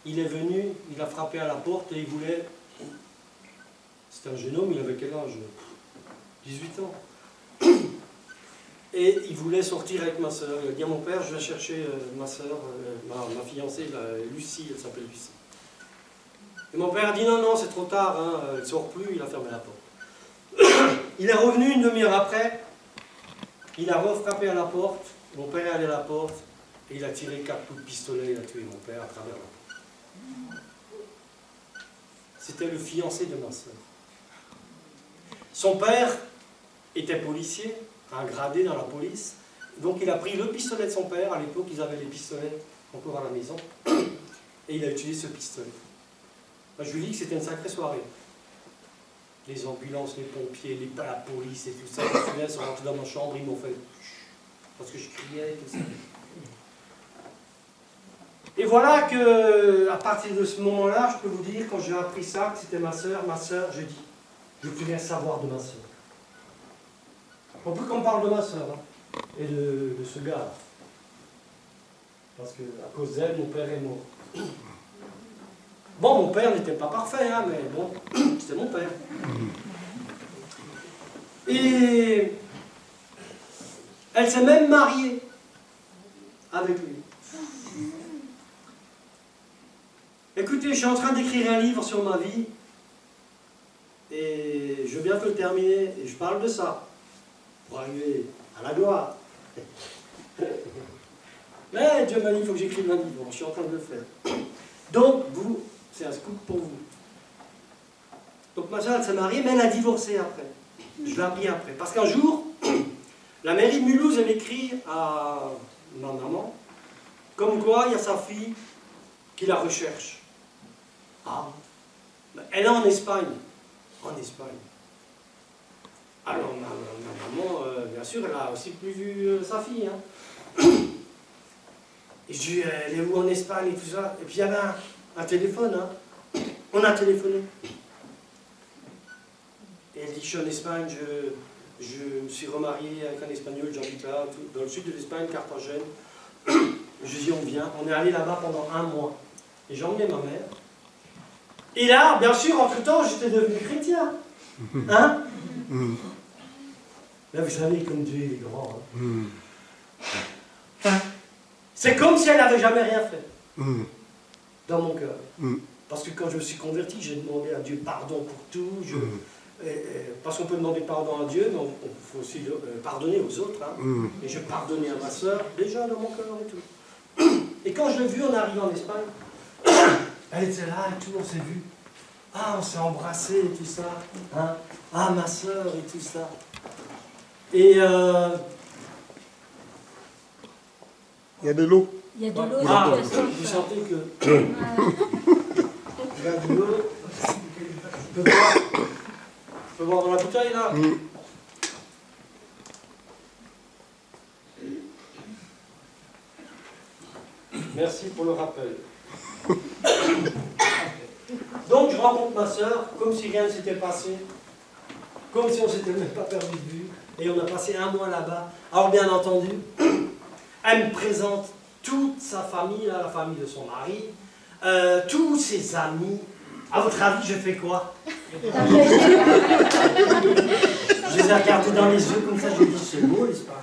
il est venu, il a frappé à la porte et il voulait... C'était un jeune homme, il avait quel âge? 18 ans. Et il voulait sortir avec ma soeur. Il a dit à mon père, je vais chercher ma soeur, ma fiancée, Lucie, elle s'appelle Lucie. Et mon père a dit non, c'est trop tard, hein, elle ne sort plus, il a fermé la porte. Il est revenu une demi-heure après, il a refrappé à la porte, mon père est allé à la porte, et il a tiré 4 coups de pistolet, il a tué mon père à travers la porte. C'était le fiancé de ma soeur. Son père était policier, un gradé dans la police, donc il a pris le pistolet de son père, à l'époque ils avaient les pistolets encore à la maison, et il a utilisé ce pistolet. Je lui dis que c'était une sacrée soirée. Les ambulances, les pompiers, la police et tout ça, les souviens, sont rentrés dans ma chambre, ils m'ont fait parce que je criais et tout ça. Et voilà que, à partir de ce moment-là, je peux vous dire, quand j'ai appris ça, que c'était ma sœur, j'ai dit, je veux plus rien savoir de ma sœur. On peut qu'on parle de ma sœur, hein, et de ce gars. Parce que, à cause d'elle, mon père est mort. Bon, mon père n'était pas parfait, hein, mais bon, c'était mon père. Et elle s'est même mariée avec lui. Écoutez, je suis en train d'écrire un livre sur ma vie, et je veux bientôt le terminer, et je parle de ça, pour arriver à la gloire. Mais Dieu m'a dit, il faut que j'écrive un livre, je suis en train de le faire. Donc, vous, c'est un scoop pour vous. Donc ma soeur, elle s'est mariée, mais elle a divorcé après. Je l'ai appris après. Parce qu'un jour, la mairie de Mulhouse, elle écrit à ma maman, comme quoi il y a sa fille qui la recherche. Ah, elle est en Espagne. En Espagne. Alors ma maman, bien sûr, elle a aussi plus vu sa fille. Hein. Et je dis, elle est où en Espagne et tout ça? Et puis il y avait un téléphone, hein. On a téléphoné. Et elle dit, je suis en Espagne, je me suis remarié avec un Espagnol, j'habite là, dans le sud de l'Espagne, Carthagène. Je dis, on vient. On est allé là-bas pendant 1 mois. Et j'ai emmené ma mère. Et là, bien sûr, entre-temps, j'étais devenu chrétien. Hein? Là, vous savez, comme Dieu est grand. Hein? C'est comme si elle n'avait jamais rien fait. Dans mon cœur. Parce que quand je me suis converti, j'ai demandé à Dieu pardon pour tout. Parce qu'on peut demander pardon à Dieu, mais il faut aussi pardonner aux autres. Hein. Et je pardonnais à ma soeur, déjà dans mon cœur et tout. Et quand je l'ai vue en arrivant en Espagne, elle était là et tout, on s'est vu. Ah, on s'est embrassé et tout ça. Hein. Ah, ma soeur et tout ça. Et il y a de l'eau. Il y a de l'eau. Ah, vous sentez que... Il y a de l'eau. Je peux voir dans la bouteille, là. Merci pour le rappel. Donc, je rencontre ma soeur, comme si rien ne s'était passé. Comme si on ne s'était même pas perdu de vue. Et on a passé 1 mois là-bas. Alors, bien entendu, elle me présente toute sa famille, là, la famille de son mari, tous ses amis. À votre avis, je fais quoi? Je les ai regardés dans les yeux comme ça, j'ai dit ce mot, l'Espagne.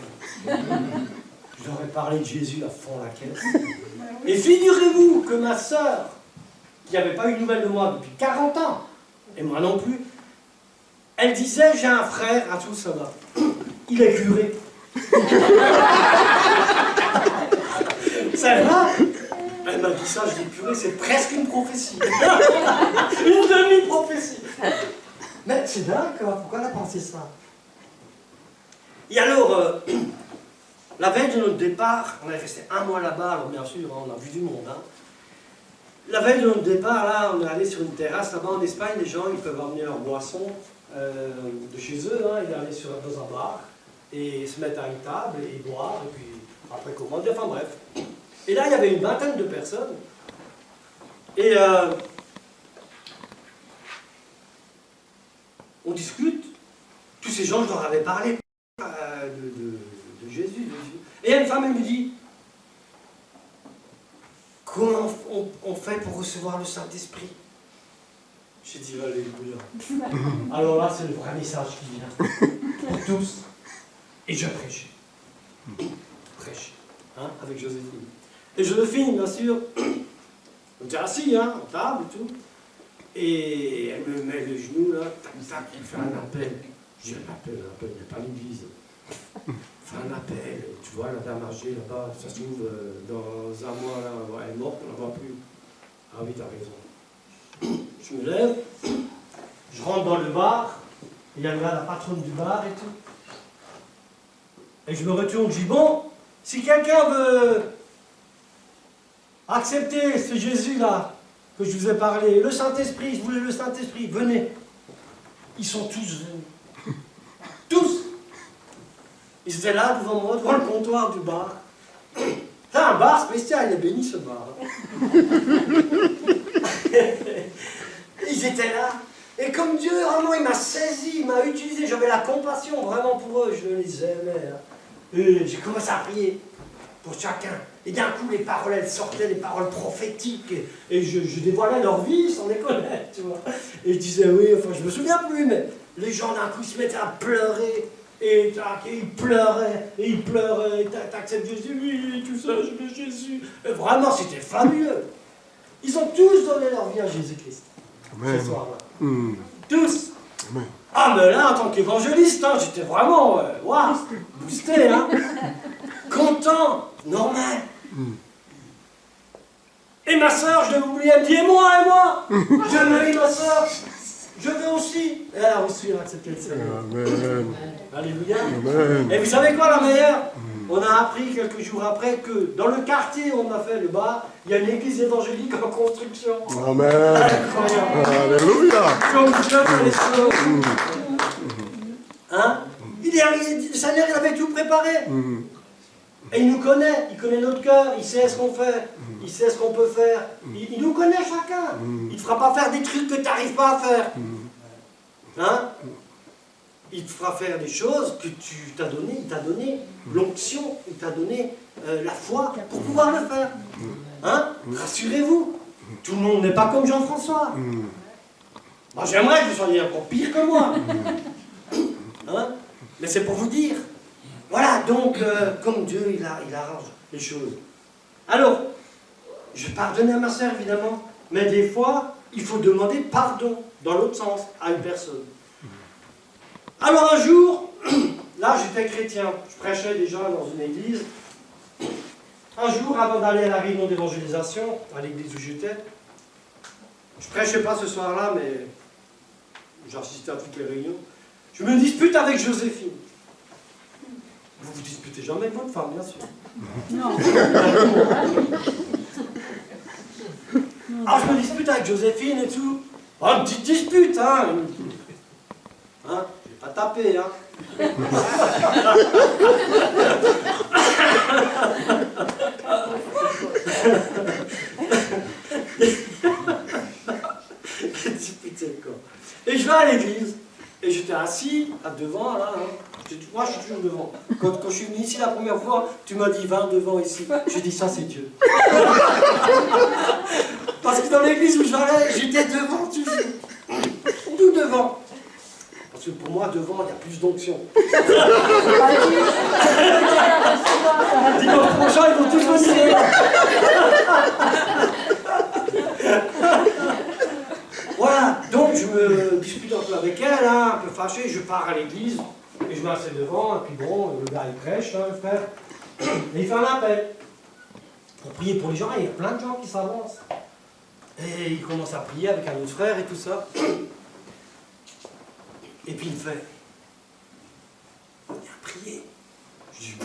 Je leur ai parlé de Jésus à fond la caisse. Et figurez-vous que ma sœur, qui n'avait pas eu de nouvelles de moi depuis 40 ans, et moi non plus, elle disait, j'ai un frère à tout ça va. Il est curé. C'est vrai? Elle m'a dit ça, je dis curé, c'est presque une prophétie. Une demi-prophétie. Mais c'est dingue, quoi. Pourquoi elle a pensé ça? Et alors, la veille de notre départ, on est resté un mois là-bas, alors bien sûr, on a vu du monde. Hein. La veille de notre départ, là, on est allé sur une terrasse. Là-bas en Espagne, les gens, ils peuvent emmener leur boisson de chez eux. Hein. Ils allaient dans un bar et se mettre à une table et boire, et puis après commander, enfin bref. Et là, il y avait une vingtaine de personnes. Et on discute. Tous ces gens, je leur avais parlé de Jésus, de Dieu. Et une femme, elle me dit, comment on fait pour recevoir le Saint-Esprit? J'ai dit, alléluia. Alors là, c'est le vrai message qui vient. Pour tous. Et je prêchais. Prêchais. Hein, avec Joséphine. Et Joséphine, bien sûr, on était assis, hein, en table et tout. Et elle me met le genou là, tac, tac, elle fait un appel. Je dis, un appel, il n'y a pas l'église. Fait un appel, tu vois, la dame âgée là-bas, ça se trouve dans un mois, là, elle est morte, on ne la voit plus. Ah oui, t'as raison. Je me lève, je rentre dans le bar, il y a là la patronne du bar et tout. Et je me retourne, je dis, bon, si quelqu'un veut accepter ce Jésus-là, que je vous ai parlé, le Saint-Esprit, si vous voulez le Saint-Esprit, venez. Ils sont tous venus. Tous. Ils étaient là devant moi, devant le comptoir du bar. C'est un bar spécial, il est béni ce bar. Ils étaient là. Et comme Dieu, vraiment, il m'a saisi, il m'a utilisé, j'avais la compassion vraiment pour eux, je les aimais. Hein. Et j'ai commencé à prier pour chacun. Et d'un coup, les paroles, elles sortaient, les paroles prophétiques. Et je dévoilais leur vie sans les connaître, tu vois. Et je disais, oui, enfin, je me souviens plus, mais les gens d'un coup se mettaient à pleurer. Et ils pleuraient, et ils pleuraient. T'acceptes Jésus, oui, tout ça, je veux Jésus. Et vraiment, c'était fabuleux. Ils ont tous donné leur vie à Jésus-Christ. Ce soir-là. Tous. Amen. Ah, mais là, en tant qu'évangéliste, hein, j'étais vraiment, waouh, boosté, hein. Content, normal. Et ma soeur, je l'ai oublié, elle me dit, et moi, je me dis, ma soeur, je veux aussi. Et elle a reçu, elle a accepté le Seigneur. Amen. Alléluia. Amen. Et vous savez quoi, la meilleure? On a appris quelques jours après que dans le quartier où on a fait le bar, il y a une église évangélique en construction. Amen. Incroyable. Alléluia. Comme je fais les choses. Hein? Le Seigneur, il avait tout préparé. Et il nous connaît, il connaît notre cœur, il sait ce qu'on fait, il sait ce qu'on peut faire. Il nous connaît chacun. Il ne te fera pas faire des trucs que tu n'arrives pas à faire. Hein? Il te fera faire des choses que tu t'as donné, il t'a donné l'onction, il t'a donné la foi pour pouvoir le faire. Hein? Rassurez-vous, tout le monde n'est pas comme Jean-François. Moi, j'aimerais que vous soyez encore pire que moi. Hein? Mais c'est pour vous dire. Voilà, donc, comme Dieu, il arrange les choses. Alors, je pardonnais à ma sœur, évidemment, mais des fois, il faut demander pardon, dans l'autre sens, à une personne. Alors un jour, là j'étais chrétien, je prêchais déjà dans une église. Un jour, avant d'aller à la réunion d'évangélisation, à l'église où j'étais, je prêchais pas ce soir-là, mais j'assistais à toutes les réunions, je me dispute avec Joséphine. Vous vous disputez jamais avec votre femme, bien sûr. Non. Alors je me dispute avec Joséphine et tout. Oh, une petite dispute, hein. Hein? J'ai pas tapé, hein. Disputé, quoi. Et je vais à l'église. Et j'étais assis, là devant, là, hein. Moi, je suis toujours devant. Quand je suis venu ici la première fois, tu m'as dit 20 devant ici. J'ai dit ça, c'est Dieu. Parce que dans l'église où j'allais, j'étais devant toujours. Tout devant. Parce que pour moi, devant, il y a plus d'onction. Dimanche prochain, ils vont tous venir. Voilà, donc je me dispute un peu avec elle, hein, un peu fâché, je pars à l'église, et je m'assieds devant, et puis bon, le gars il prêche, hein, le frère, et il fait un appel pour prier pour les gens, et il y a plein de gens qui s'avancent. Et il commence à prier avec un autre frère et tout ça. Et puis il me fait, on est à prier. Je dis,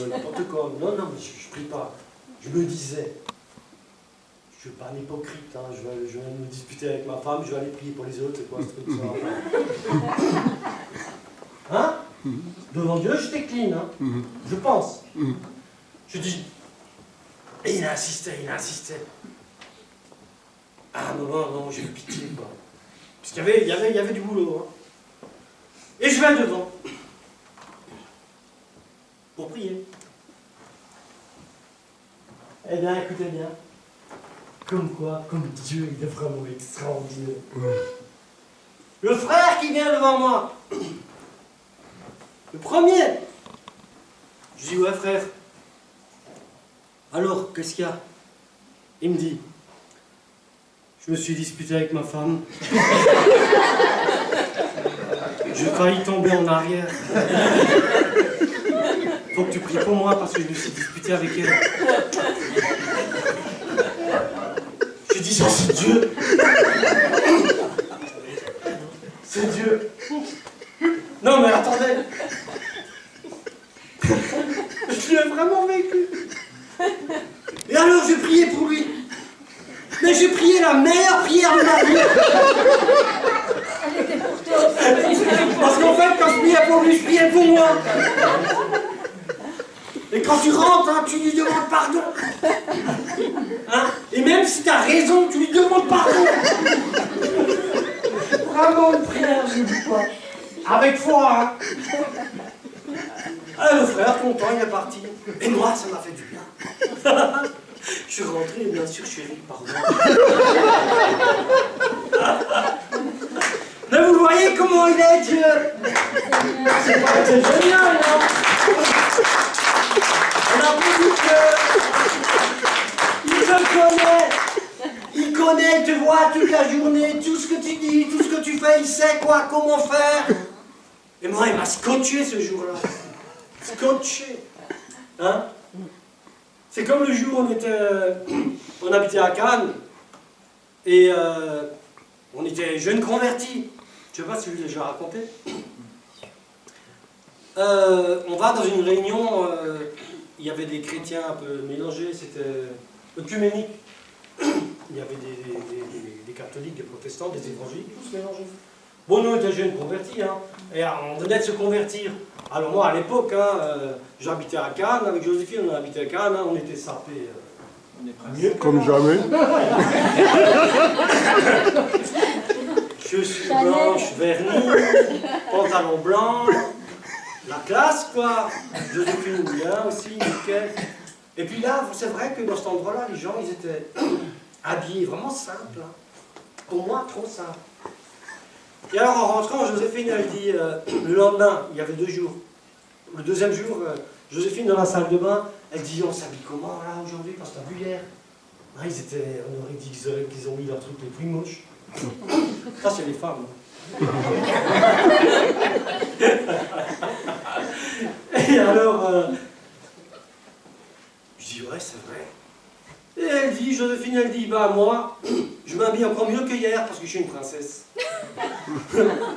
n'importe quoi, non, mais je prie pas. Je me disais, je suis pas un hypocrite, hein. Je vais me disputer avec ma femme, je vais aller prier pour les autres, c'est quoi ce truc ça? Hein? Devant Dieu, j'étais clean, hein. Je pense. Je dis, et il insistait. À un moment, non, j'ai eu pitié, quoi. Parce qu'il y avait du boulot, hein. Et je vais devant. Pour prier. Eh bien, écoutez bien. Comme quoi, comme Dieu, il est vraiment extraordinaire. Le frère qui vient devant moi, le premier, je dis, ouais frère, alors, qu'est-ce qu'il y a? Il me dit, je me suis disputé avec ma femme, je faillis tomber en arrière. Faut que tu pries pour moi parce que je me suis disputé avec elle. Je dis ça, c'est Dieu. C'est Dieu. Non mais attendez. Je l'ai vraiment vécu. Et alors j'ai prié pour lui. Mais j'ai prié la meilleure prière de ma vie. Parce qu'en fait, quand je priais pour lui, je priais pour moi. Et quand tu rentres, hein, tu lui demandes pardon. Hein? Et même si tu as raison, tu lui demandes pardon. Vraiment une prière, je dis quoi. Avec foi, hein. Ah, le frère, content, il est parti. Et moi, ça m'a fait du bien. Je suis rentré, bien sûr, chérie, pardon. Mais vous voyez comment il est, Dieu. C'est génial, non? On a beaucoup de cœur. Il te connaît. Il connaît, il te voit toute la journée, tout ce que tu dis, tout ce que tu fais, il sait quoi, comment faire. Et moi, il m'a scotché ce jour-là. Scotché. Hein? C'est comme le jour où on habitait à Cannes et on était jeunes convertis. Je ne sais pas si je l'ai déjà raconté. On va dans une réunion, il y avait des chrétiens un peu mélangés, c'était œcuménique. Il y avait des catholiques, des protestants, des évangéliques, tous mélangés. Bon, nous, on était jeunes convertis, hein, et on venait de se convertir. Alors moi, à l'époque, hein, j'habitais à Cannes, avec Joséphine, on habitait à Cannes, hein, on était sapés. Mieux comme jamais. Chaussures blanches, vernis, pantalon blanc, la classe, quoi. Joséphine bien aussi, nickel. Et puis là, c'est vrai que dans cet endroit-là, les gens, ils étaient habillés vraiment simples. Hein. Pour moi, trop simple. Et alors, en rentrant, Joséphine, elle dit, le lendemain, il y avait 2 jours. Le deuxième jour, Joséphine, dans la salle de bain, elle dit, on s'habille comment, là, aujourd'hui, parce que t'as vu hier? Ah, on aurait dit qu'ils ont mis leurs trucs les plus moches. Ça, c'est les femmes. Et alors, je dis, ouais, c'est vrai. Et elle dit, Joséphine, elle dit, bah moi, je m'habille encore mieux que hier parce que je suis une princesse.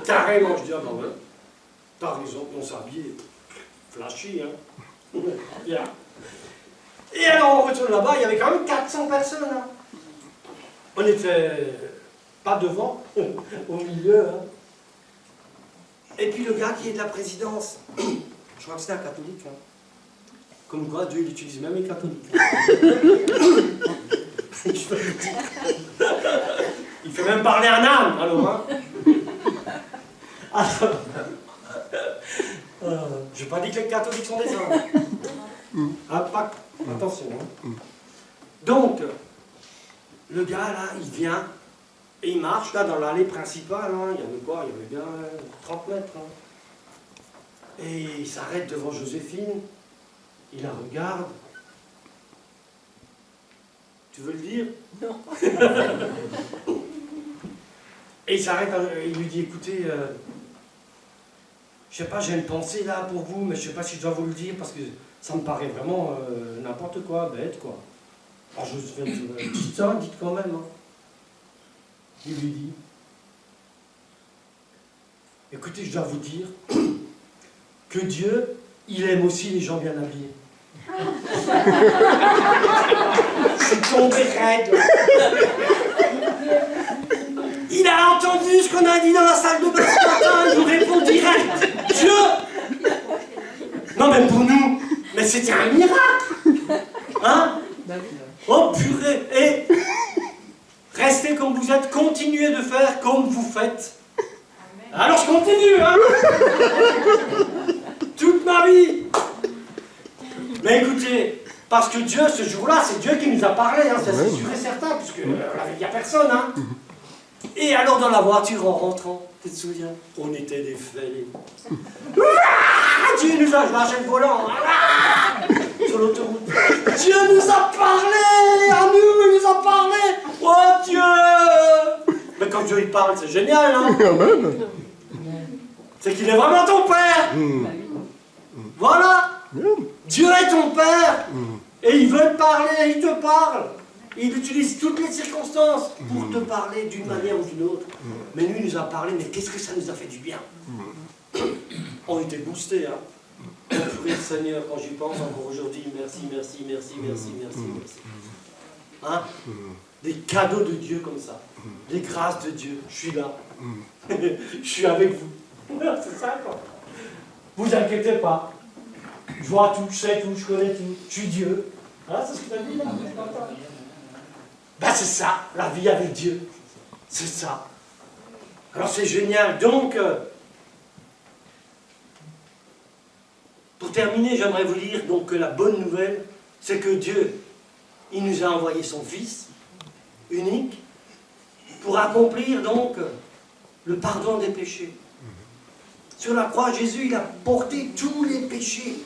Carrément, je dis, ah bah ouais, t'as raison, on s'habille flashy, hein. Bien. Et alors, on retourne là-bas, il y avait quand même 400 personnes, hein. On était pas devant, au milieu, hein. Et puis le gars qui est de la présidence, je crois que c'était un catholique, hein. Comme quoi, Dieu, il utilise même les catholiques. Il fait même parler un âme, alors, hein. Alors, pas dit que les catholiques sont des hommes. Ah, attention. Hein. Donc, le gars là, il vient et il marche là dans l'allée principale. Hein. Il y avait quoi? Il y avait bien 30 mètres. Hein. Et il s'arrête devant Joséphine. Il la regarde. Tu veux le dire? Non. Et il s'arrête, il lui dit, écoutez, je sais pas, j'ai une pensée là pour vous, mais je sais pas si je dois vous le dire, parce que ça me paraît vraiment n'importe quoi, bête quoi. Alors Joséphine, dites ça, dites quand même. Hein. Il lui dit, écoutez, je dois vous dire que Dieu, il aime aussi les gens bien habillés. C'est tombé raide. Il a entendu ce qu'on a dit dans la salle de bain ce matin, il nous répond direct. Dieu! Non mais pour nous, mais c'était un miracle! Hein? Oh purée! Et restez comme vous êtes, continuez de faire comme vous faites. Alors je continue, hein? Toute ma vie! Mais écoutez, parce que Dieu, ce jour-là, c'est Dieu qui nous a parlé, hein, ça c'est sûr et certain, puisque il n'y a personne. Hein. Et alors dans la voiture, en rentrant, tu te souviens, on était des fêlés. Dieu nous a lâché le volant, sur l'autoroute. Dieu nous a parlé, à nous, il nous a parlé. Oh Dieu! Mais quand Dieu il parle, c'est génial, hein? C'est qu'il est vraiment ton Père. Voilà. Dieu est ton Père et il veut te parler, il te parle. Il utilise toutes les circonstances pour te parler d'une manière ou d'une autre. Mais lui, il nous a parlé, mais qu'est-ce que ça nous a fait du bien. On était boostés, hein. Oh, purée, Seigneur, quand j'y pense encore aujourd'hui, merci, merci, merci, merci, merci, merci. Hein? Des cadeaux de Dieu comme ça, des grâces de Dieu. Je suis là, je suis avec vous. C'est ça, quoi. Vous inquiétez pas. Je vois tout, je sais tout, je connais tout, je suis Dieu. Hein, c'est ce que tu as dit là? Ben c'est ça, la vie avec Dieu. C'est ça. Alors c'est génial. Donc, pour terminer, j'aimerais vous dire donc, que la bonne nouvelle, c'est que Dieu, il nous a envoyé son Fils unique pour accomplir donc le pardon des péchés. Sur la croix, Jésus, il a porté tous les péchés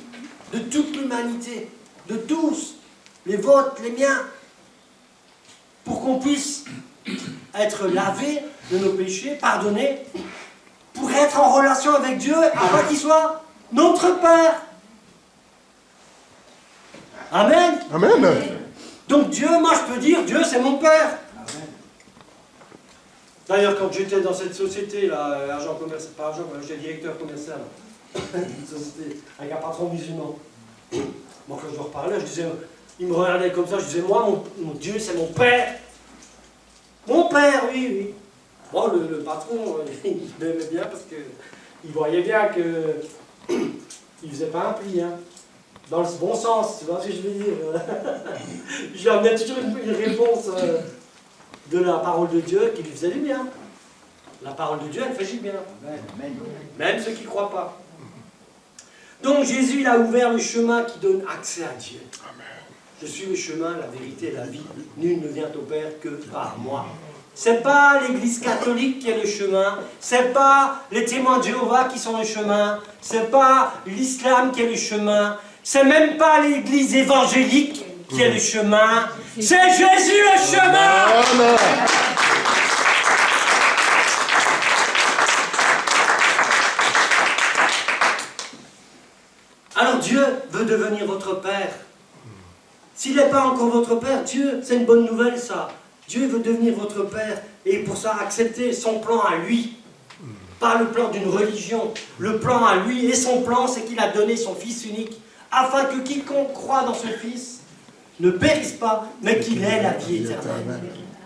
de toute l'humanité, de tous, les vôtres, les miens, pour qu'on puisse être lavé de nos péchés, pardonnés, pour être en relation avec Dieu, afin qu'il soit notre Père. Amen. Amen. Donc Dieu, moi je peux dire, Dieu c'est mon Père. D'ailleurs, quand j'étais dans cette société, là, agent commercial, pas agent, j'étais directeur commercial, une société avec un patron musulman. Moi, quand je leur parlais, je disais, il me regardait comme ça, je disais, moi, mon Dieu, c'est mon Père. Mon Père, oui, oui. Bon, le patron, il m'aimait bien parce qu'il voyait bien que il faisait pas un pli, hein. Dans le bon sens, tu vois ce que je veux dire. Je lui amenais toujours une réponse de la parole de Dieu qui lui faisait du bien. La parole de Dieu, elle fait du bien. Même ceux qui ne croient pas. Donc Jésus, il a ouvert le chemin qui donne accès à Dieu. Je suis le chemin, la vérité et la vie. Nul ne vient au Père que par moi. C'est pas l'Église catholique qui est le chemin. C'est pas les témoins de Jéhovah qui sont le chemin. C'est pas l'islam qui est le chemin. C'est même pas l'Église évangélique qui est le chemin. C'est Jésus le chemin. Alors Dieu veut devenir votre Père. S'il n'est pas encore votre Père, Dieu, c'est une bonne nouvelle ça. Dieu veut devenir votre Père et pour ça accepter son plan à lui. Pas le plan d'une religion. Le plan à lui et son plan c'est qu'il a donné son Fils unique afin que quiconque croit dans ce Fils ne périsse pas mais qu'il ait la vie éternelle.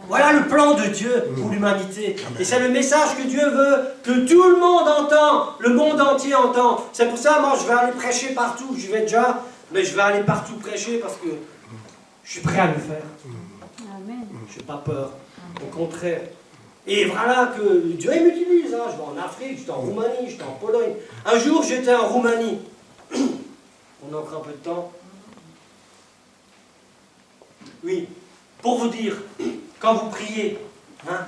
Voilà le plan de Dieu pour l'humanité. Et c'est le message que Dieu veut que tout le monde entend, le monde entier entend. C'est pour ça, moi, je vais aller prêcher partout. Je vais déjà, mais je vais aller partout prêcher parce que je suis prêt à le faire. Je n'ai pas peur. Au contraire. Et voilà que Dieu m'utilise. Hein. Je vais en Afrique, j'étais en Roumanie, j'étais en Pologne. Un jour, j'étais en Roumanie. On a encore un peu de temps. Oui, pour vous dire, quand vous priez, hein,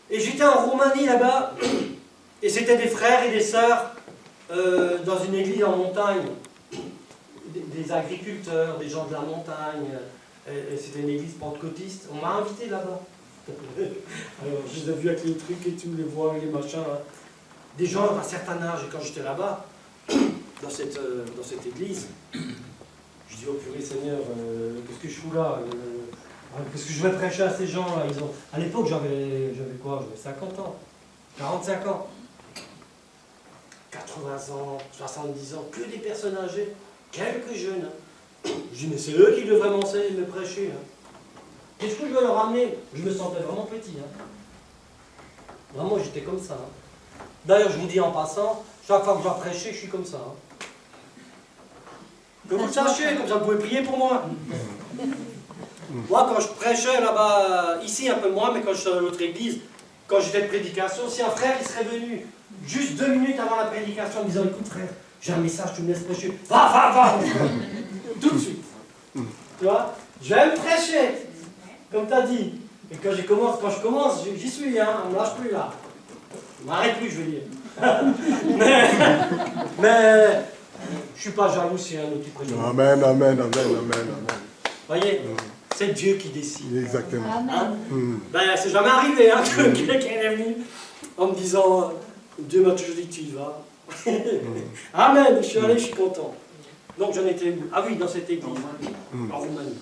et j'étais en Roumanie là-bas, et c'était des frères et des sœurs dans une église en montagne, des agriculteurs, des gens de la montagne, et c'était une église pentecôtiste. On m'a invité là-bas. Alors, je les ai vus avec les trucs et tout, les voix, les machins. Hein. Des gens d'un certain âge, et quand j'étais là-bas, dans cette église, je dis, oh purée Seigneur, qu'est-ce que je fous là qu'est-ce que je vais prêcher à ces gens-là? À l'époque, j'avais quoi? J'avais 50 ans, 45 ans, 80 ans, 70 ans, que des personnes âgées, quelques jeunes. Hein. Je dis, mais c'est eux qui devraient me prêcher. Hein. Qu'est-ce que je vais leur amener? Je me sentais vraiment petit. Hein. Vraiment, j'étais comme ça. Hein. D'ailleurs, je vous dis en passant, chaque fois que je dois prêcher, je suis comme ça. Hein. Que vous le sachiez, comme ça vous pouvez prier pour moi. Moi, quand je prêchais là-bas, ici un peu moins, mais quand je suis dans l'autre église, quand j'étais de prédication, si un frère il serait venu juste 2 minutes avant la prédication en me disant, écoute frère, j'ai un message, tu me laisses prêcher. Va tout de suite. Tu vois, je vais me prêcher, comme tu as dit. Et quand je commence, j'y suis, hein, on ne me lâche plus là. On m'arrête plus, je veux dire. mais je ne suis pas jaloux si un autre qui prêche. Amen, amen, amen, amen, amen. Voyez, c'est Dieu qui décide. Exactement. Hein? Ben, c'est jamais arrivé hein, que quelqu'un est venu en me disant Dieu m'a toujours dit tu y vas. Amen, je suis allé, je suis content. Donc j'en étais où? Ah oui, dans cette église, en Roumanie.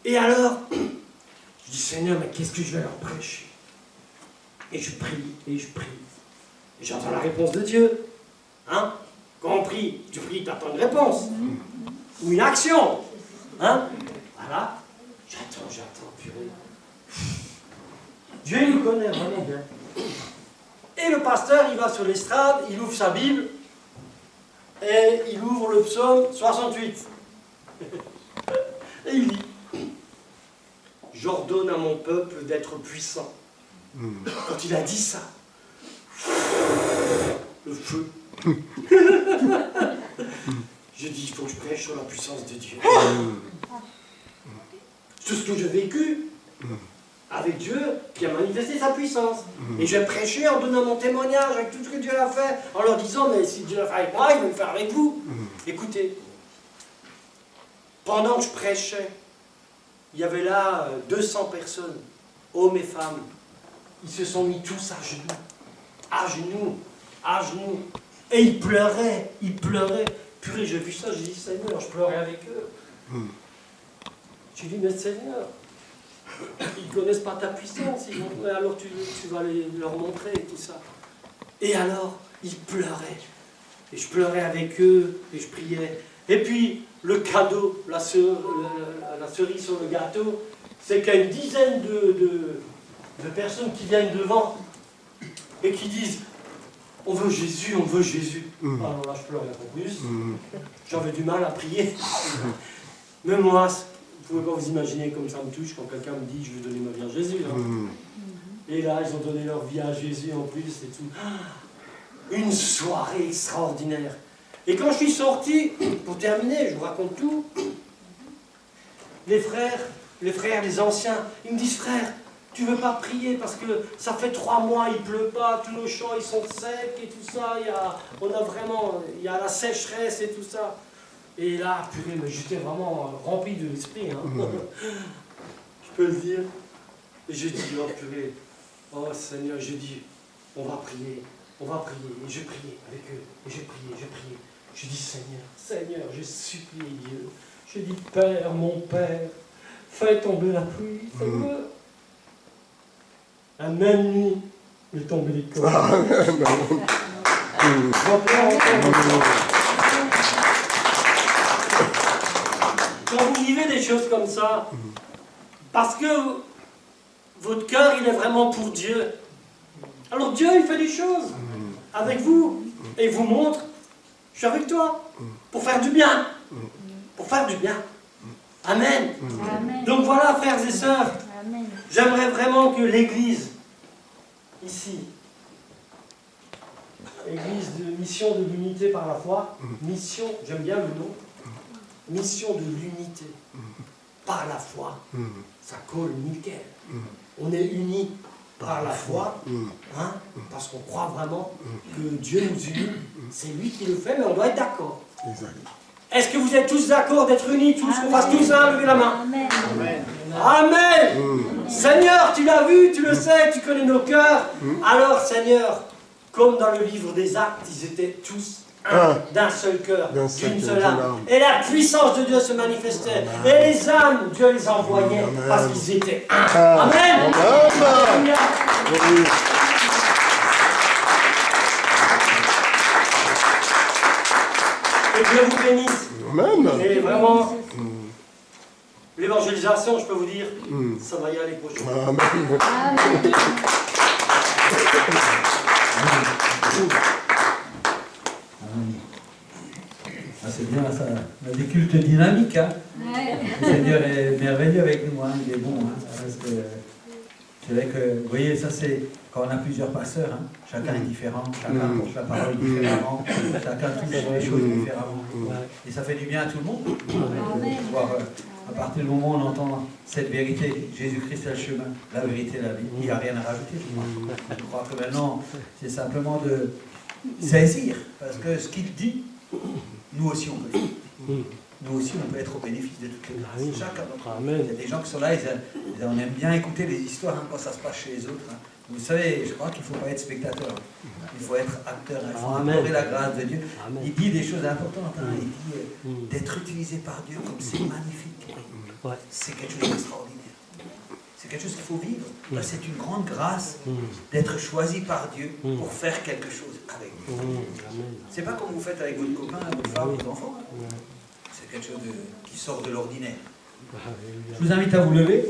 Et alors, je dis Seigneur, mais qu'est-ce que je vais leur prêcher? Et je prie, et je prie. Et j'entends la réponse de Dieu. Hein? Quand on prie, tu pries, tu attends une réponse. Ou une action. Hein? Voilà. J'attends, purée. Dieu nous connaît vraiment bien. Et le pasteur, il va sur l'estrade, il ouvre sa Bible, et il ouvre le psaume 68. Et il dit, j'ordonne à mon peuple d'être puissant. Quand il a dit ça, le feu. J'ai dit, il faut que je prêche sur la puissance de Dieu. Tout ce que j'ai vécu avec Dieu qui a manifesté sa puissance. Et j'ai prêché en donnant mon témoignage avec tout ce que Dieu a fait, en leur disant, mais si Dieu l'a fait avec moi, il va le faire avec vous. Écoutez, pendant que je prêchais, il y avait là 200 personnes, hommes et femmes. Ils se sont mis tous à genoux, à genoux, à genoux. Et ils pleuraient, ils pleuraient. Purée, j'ai vu ça, j'ai dit, Seigneur, je pleurais avec eux. J'ai dit, mais Seigneur, ils ne connaissent pas ta puissance, alors tu vas leur montrer et tout ça. Et alors, ils pleuraient. Et je pleurais avec eux, et je priais. Et puis, le cadeau, la cerise sur le gâteau, c'est qu'il y a une dizaine de personnes qui viennent devant et qui disent, on veut Jésus, on veut Jésus. Alors là, je pleurais un peu plus. J'avais du mal à prier. Mais moi, vous ne pouvez pas vous imaginer comme ça me touche quand quelqu'un me dit je veux donner ma vie à Jésus. Hein. Et là, ils ont donné leur vie à Jésus en plus et tout. Une soirée extraordinaire. Et quand je suis sorti, pour terminer, je vous raconte tout, les frères, les anciens, ils me disent frère, tu veux pas prier parce que ça fait 3 mois, il pleut pas, tous nos champs ils sont secs et tout ça, il y a la sécheresse et tout ça. Et là, purée, mais j'étais vraiment rempli de l'esprit, hein. Je peux le dire. Et j'ai dit, oh purée, oh Seigneur, j'ai dit, on va prier. Et j'ai prié avec eux, et j'ai prié. J'ai dit, Seigneur, j'ai supplié Dieu. J'ai dit, Père, mon Père, fais tomber la pluie, Seigneur. La même nuit, il est tombé les corps. Quand vous vivez des choses comme ça, parce que votre cœur, il est vraiment pour Dieu. Alors Dieu, il fait des choses avec vous, et il vous montre, je suis avec toi, pour faire du bien. Pour faire du bien. Amen. Amen. Donc voilà, frères et sœurs, j'aimerais vraiment que l'Église, ici, Église de mission de l'unité par la foi. Mission, j'aime bien le nom. Mission de l'unité par la foi. Ça colle nickel. On est unis par la foi, hein, parce qu'on croit vraiment que Dieu nous unit. C'est lui qui le fait, mais on doit être d'accord. Est-ce que vous êtes tous d'accord d'être unis tous? On fasse tous un, levez la main. Amen. Amen. Seigneur, tu l'as vu, tu le sais, tu connais nos cœurs. Alors, Seigneur, comme dans le livre des Actes, ils étaient tous d'un seul cœur, d'une seule âme. Et la puissance de Dieu se manifestait. Et les âmes, Dieu les envoyait parce qu'ils étaient un. Amen. Amen. Que Dieu vous bénisse. Amen. Et vraiment, l'évangélisation, je peux vous dire, ça va y aller prochain. Amen. Ah, c'est bien ça. On a des cultes dynamiques. Hein. Le Seigneur est merveilleux avec nous. Hein. Il est bon. Hein. Parce que c'est vrai que, vous voyez, ça c'est quand on a plusieurs pasteurs. Hein. Chacun est différent. Chacun porte la parole différemment. Chacun touche les choses différemment. Et ça fait du bien à tout le monde. Voir, à partir du moment où on entend cette vérité, Jésus-Christ est le chemin, la vérité, la vie, il n'y a rien à rajouter. Je crois que maintenant, c'est simplement de saisir. Parce que ce qu'il dit, nous aussi on peut le faire. Nous aussi on peut être au bénéfice de toutes les grâces. Chacun d'entre nous. Il y a des gens qui sont là, on aime bien écouter les histoires quand ça se passe chez les autres. Vous savez, je crois qu'il ne faut pas être spectateur. Il faut être acteur. Il faut implorer la grâce de Dieu. Il dit des choses importantes. Il dit d'être utilisé par Dieu comme c'est magnifique. C'est quelque chose d'extraordinaire. C'est quelque chose qu'il faut vivre. C'est une grande grâce d'être choisi par Dieu pour faire quelque chose avec Dieu. C'est pas comme vous faites avec votre copain, votre femme, vos enfants. C'est quelque chose qui sort de l'ordinaire. Je vous invite à vous lever.